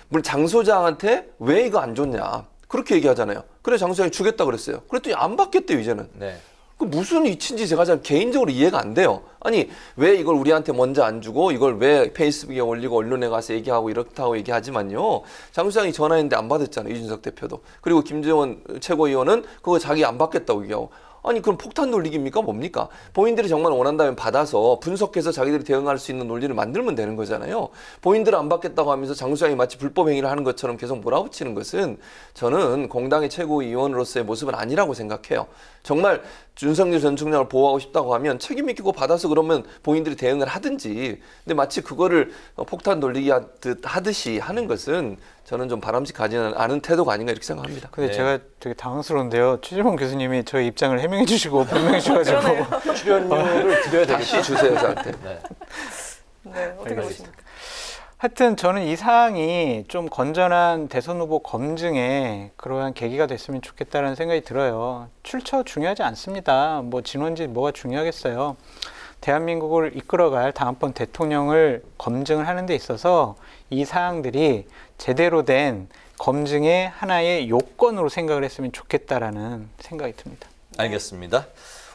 Speaker 22: 물론 장 소장한테 왜 이거 안 줬냐 그렇게 얘기하잖아요. 그래 장 소장이 주겠다 그랬어요. 그랬더니 안 받겠대요 이제는.
Speaker 2: 네.
Speaker 22: 그 무슨 이치인지 제가 잘 개인적으로 이해가 안 돼요. 아니 왜 이걸 우리한테 먼저 안 주고 이걸 왜 페이스북에 올리고 언론에 가서 얘기하고 이렇다고 얘기하지만요. 장 소장이 전화했는데 안 받았잖아요. 이준석 대표도. 그리고 김재원 최고위원은 그거 자기 안 받겠다고 얘기하고. 아니 그럼 폭탄 논리기입니까? 뭡니까? 본인들이 정말 원한다면 받아서 분석해서 자기들이 대응할 수 있는 논리를 만들면 되는 거잖아요. 본인들은 안 받겠다고 하면서 장 소장이 마치 불법 행위를 하는 것처럼 계속 몰아붙이는 것은 저는 공당의 최고위원으로서의 모습은 아니라고 생각해요. 정말 윤석열 전 총장을 보호하고 싶다고 하면 책임 있고 받아서 그러면 본인들이 대응을 하든지, 근데 마치 그거를 폭탄 돌리기 하듯이 하는 것은 저는 좀 바람직하지는 않은 태도가 아닌가 이렇게 생각합니다.
Speaker 21: 근데 제가 되게 당황스러운데요. 최재봉 교수님이 저희 입장을 해명해 주시고 분명히 주셔가지고
Speaker 2: 출연료를 드려야 되겠죠.
Speaker 22: 다시 주세요 저한테.
Speaker 1: 네, 어떻게 보십니까?
Speaker 21: 하여튼 저는 이 사항이 좀 건전한 대선 후보 검증에 그러한 계기가 됐으면 좋겠다는 생각이 들어요. 출처 중요하지 않습니다. 뭐 진원지 뭐가 중요하겠어요. 대한민국을 이끌어갈 다음번 대통령을 검증을 하는 데 있어서 이 사항들이 제대로 된 검증의 하나의 요건으로 생각을 했으면 좋겠다라는 생각이 듭니다.
Speaker 2: 알겠습니다.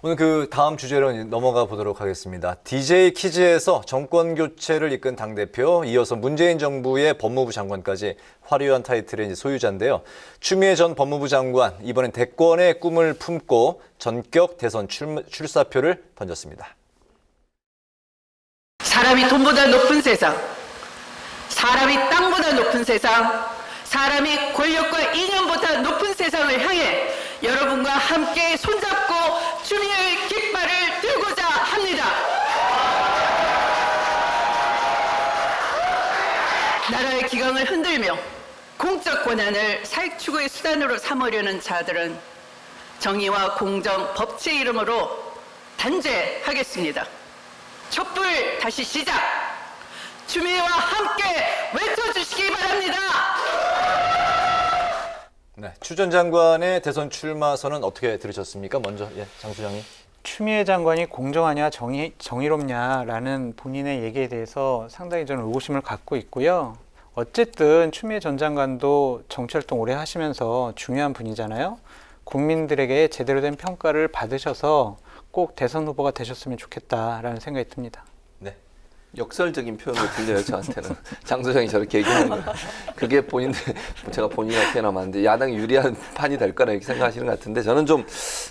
Speaker 2: 오늘 그 다음 주제로 넘어가 보도록 하겠습니다. DJ 키즈에서 정권 교체를 이끈 당대표, 이어서 문재인 정부의 법무부 장관까지 화려한 타이틀의 소유자인데요. 추미애 전 법무부 장관, 이번엔 대권의 꿈을 품고 전격 대선 출사표를 던졌습니다.
Speaker 17: 사람이 돈보다 높은 세상, 사람이 땅보다 높은 세상, 사람이 권력과 이념보다 높은 세상을 향해 여러분과 함께 손잡고 추미애의 깃발을 들고자 합니다. 나라의 기강을 흔들며 공적 권한을 사익추구의 수단으로 삼으려는 자들은 정의와 공정, 법치의 이름으로 단죄하겠습니다. 촛불 다시 시작! 추미애와 함께 외쳐주시기 바랍니다.
Speaker 2: 네, 추 전 장관의 대선 출마 선언 어떻게 들으셨습니까? 먼저 장 소장님.
Speaker 21: 추미애 장관이 공정하냐 정의롭냐라는 본인의 얘기에 대해서 상당히 저는 의구심을 갖고 있고요. 어쨌든 추미애 전 장관도 정치활동 오래 하시면서 중요한 분이잖아요. 국민들에게 제대로 된 평가를 받으셔서 꼭 대선 후보가 되셨으면 좋겠다라는 생각이 듭니다.
Speaker 22: 네. 역설적인 표현으로 들려요, 저한테는. 장 소장이 저렇게 얘기하는 거. 그게 제가 본인한테 표현하면 안 돼. 야당이 유리한 판이 될 거라 이렇게 생각하시는 것 같은데, 저는 좀,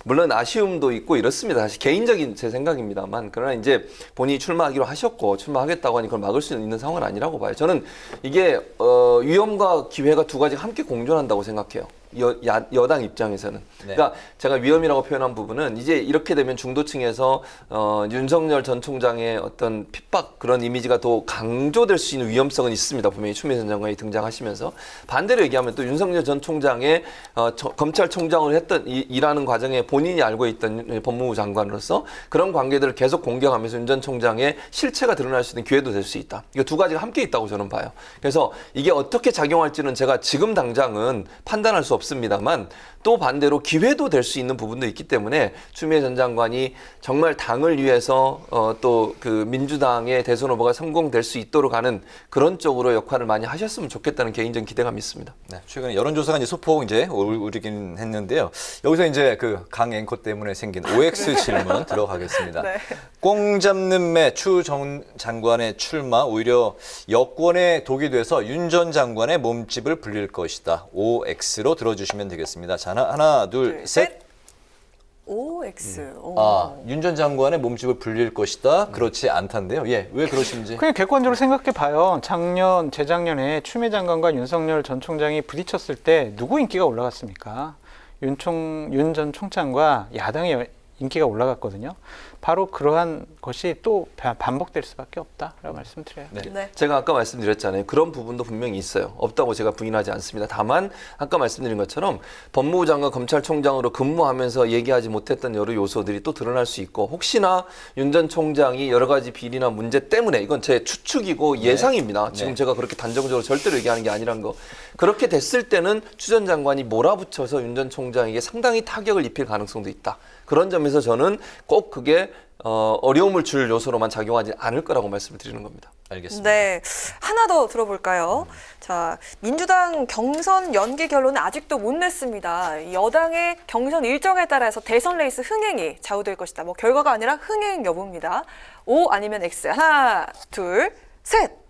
Speaker 22: 물론 아쉬움도 있고 이렇습니다. 사실 개인적인 제 생각입니다만, 그러나 이제 본인이 출마하기로 하셨고, 출마하겠다고 하니 그걸 막을 수 있는 상황은 아니라고 봐요. 저는 이게, 위험과 기회가 두 가지가 함께 공존한다고 생각해요. 여당 입장에서는.
Speaker 2: 네.
Speaker 22: 그러니까 제가 위험이라고 표현한 부분은 이제 이렇게 되면 중도층에서 윤석열 전 총장의 어떤 핍박 그런 이미지가 더 강조될 수 있는 위험성은 있습니다. 분명히 추미애 전 장관이 등장하시면서. 반대로 얘기하면 또 윤석열 전 총장의 검찰총장을 일하는 과정에 본인이 알고 있던 법무부 장관으로서 그런 관계들을 계속 공격하면서 윤 전 총장의 실체가 드러날 수 있는 기회도 될 수 있다. 이거 두 가지가 함께 있다고 저는 봐요. 그래서 이게 어떻게 작용할지는 제가 지금 당장은 판단할 수 없습니다만, 또 반대로 기회도 될 수 있는 부분도 있기 때문에 추미애 전 장관이 정말 당을 위해서 또 그 민주당의 대선 후보가 성공될 수 있도록 하는 그런 쪽으로 역할을 많이 하셨으면 좋겠다는 개인적인 기대감이 있습니다.
Speaker 2: 네, 최근에 여론조사가 이제 소폭 오르긴 했는데요. 여기서 이제 그 강 앵커 때문에 생긴 OX 질문 들어가겠습니다.
Speaker 1: 네.
Speaker 2: 꽁 잡는 매 추 전 장관의 출마 오히려 여권에 독이 돼서 윤 전 장관의 몸집을 불릴 것이다. OX로 들어주시면 되겠습니다. 자, 하나, 둘, 셋.
Speaker 1: OX.
Speaker 2: 윤 전 장관의 몸집을 불릴 것이다. 그렇지 않단데요. 예, 왜 그러신지.
Speaker 21: 그냥 객관적으로 생각해 봐요. 재작년에 추미애 장관과 윤석열 전 총장이 부딪혔을 때 누구 인기가 올라갔습니까? 윤 전 총장과 야당의 인기가 올라갔거든요. 바로 그러한 것이 또 반복될 수밖에 없다라고 말씀드려요.
Speaker 22: 네. 네. 제가 아까 말씀드렸잖아요. 그런 부분도 분명히 있어요. 없다고 제가 부인하지 않습니다. 다만 아까 말씀드린 것처럼 법무부 장관 검찰총장으로 근무하면서 얘기하지 못했던 여러 요소들이 또 드러날 수 있고, 혹시나 윤 전 총장이 여러 가지 비리나 문제 때문에, 이건 제 추측이고 예상입니다. 지금 제가 그렇게 단정적으로 절대로 얘기하는 게 아니란 거. 그렇게 됐을 때는 추 전 장관이 몰아붙여서 윤 전 총장에게 상당히 타격을 입힐 가능성도 있다. 그런 점에서 저는 꼭 그게 어려움을 줄 요소로만 작용하지 않을 거라고 말씀을 드리는 겁니다.
Speaker 2: 알겠습니다.
Speaker 1: 네, 하나 더 들어볼까요? 자, 민주당 경선 연기 결론은 아직도 못 냈습니다. 여당의 경선 일정에 따라서 대선 레이스 흥행이 좌우될 것이다. 뭐 결과가 아니라 흥행 여부입니다. O 아니면 X. 하나, 둘, 셋.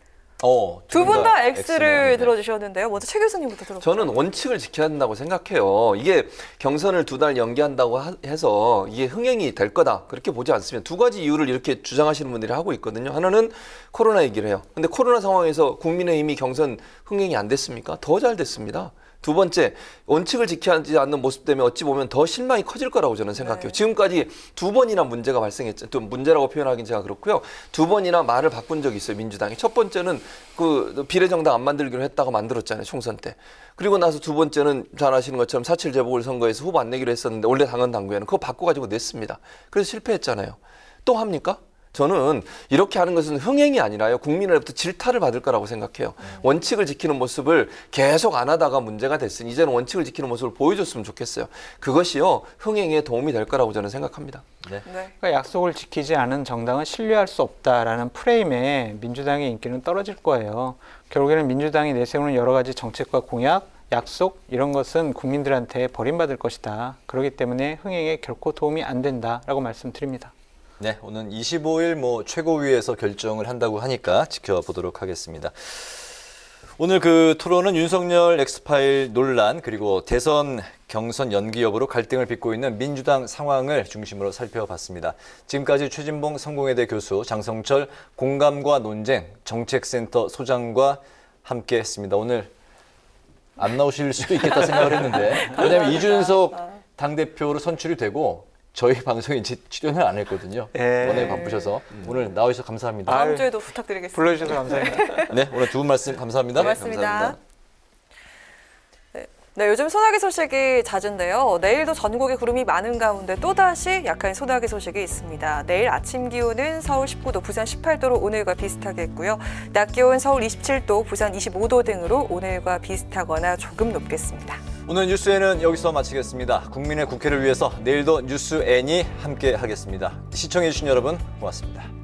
Speaker 1: 두 분 다 X를 들어주셨는데요. 먼저 최 교수님부터 들어볼까요?
Speaker 22: 저는 원칙을 지켜야 한다고 생각해요. 이게 경선을 2달 연기한다고 해서 이게 흥행이 될 거다. 그렇게 보지 않습니다. 두 가지 이유를 이렇게 주장하시는 분들이 하고 있거든요. 하나는 코로나 얘기를 해요. 근데 코로나 상황에서 국민의힘이 경선 흥행이 안 됐습니까? 더 잘 됐습니다. 두 번째, 원칙을 지키지 않는 모습 때문에 어찌 보면 더 실망이 커질 거라고 저는 생각해요.
Speaker 1: 네.
Speaker 22: 지금까지 2번이나 문제가 발생했죠. 또 문제라고 표현하기는 제가 그렇고요. 2번이나 말을 바꾼 적이 있어요, 민주당이. 첫 번째는 그 비례정당 안 만들기로 했다가 만들었잖아요, 총선 때. 그리고 나서 두 번째는 잘 아시는 것처럼 4.7 재보궐선거에서 후보 안 내기로 했었는데 원래 당헌 당규에는 그거 바꿔가지고 냈습니다. 그래서 실패했잖아요. 또 합니까? 저는 이렇게 하는 것은 흥행이 아니라요. 국민으로부터 질타를 받을 거라고 생각해요. 원칙을 지키는 모습을 계속 안 하다가 문제가 됐으니 이제는 원칙을 지키는 모습을 보여줬으면 좋겠어요. 그것이요. 흥행에 도움이 될 거라고 저는 생각합니다.
Speaker 2: 네.
Speaker 21: 그러니까 약속을 지키지 않은 정당은 신뢰할 수 없다라는 프레임에 민주당의 인기는 떨어질 거예요. 결국에는 민주당이 내세우는 여러 가지 정책과 공약, 약속 이런 것은 국민들한테 버림받을 것이다. 그렇기 때문에 흥행에 결코 도움이 안 된다라고 말씀드립니다.
Speaker 2: 네, 오늘 25일 최고위에서 결정을 한다고 하니까 지켜보도록 하겠습니다. 오늘 그 토론은 윤석열 엑스파일 논란 그리고 대선 경선 연기 여부로 갈등을 빚고 있는 민주당 상황을 중심으로 살펴봤습니다. 지금까지 최진봉 성공회대 교수, 장성철 공감과 논쟁 정책센터 소장과 함께했습니다. 오늘 안 나오실 수도 있겠다 생각을 했는데 왜냐하면 이준석 당대표로 선출이 되고 저희 방송에 출연을 안 했거든요. 워낙에 바쁘셔서 오늘 나와주셔서 감사합니다.
Speaker 1: 다음 주에도 부탁드리겠습니다.
Speaker 21: 불러주셔서 감사합니다.
Speaker 2: 네, 오늘 두 분 말씀 감사합니다.
Speaker 1: 고맙습니다.
Speaker 2: 네, 감사합니다.
Speaker 1: 네, 요즘 소나기 소식이 잦은데요. 내일도 전국에 구름이 많은 가운데 또다시 약한 소나기 소식이 있습니다. 내일 아침 기온은 서울 19도, 부산 18도로 오늘과 비슷하겠고요. 낮 기온 서울 27도, 부산 25도 등으로 오늘과 비슷하거나 조금 높겠습니다.
Speaker 2: 오늘 뉴스에는 여기서 마치겠습니다. 국민의 국회를 위해서 내일도 뉴스N이 함께 하겠습니다. 시청해주신 여러분 고맙습니다.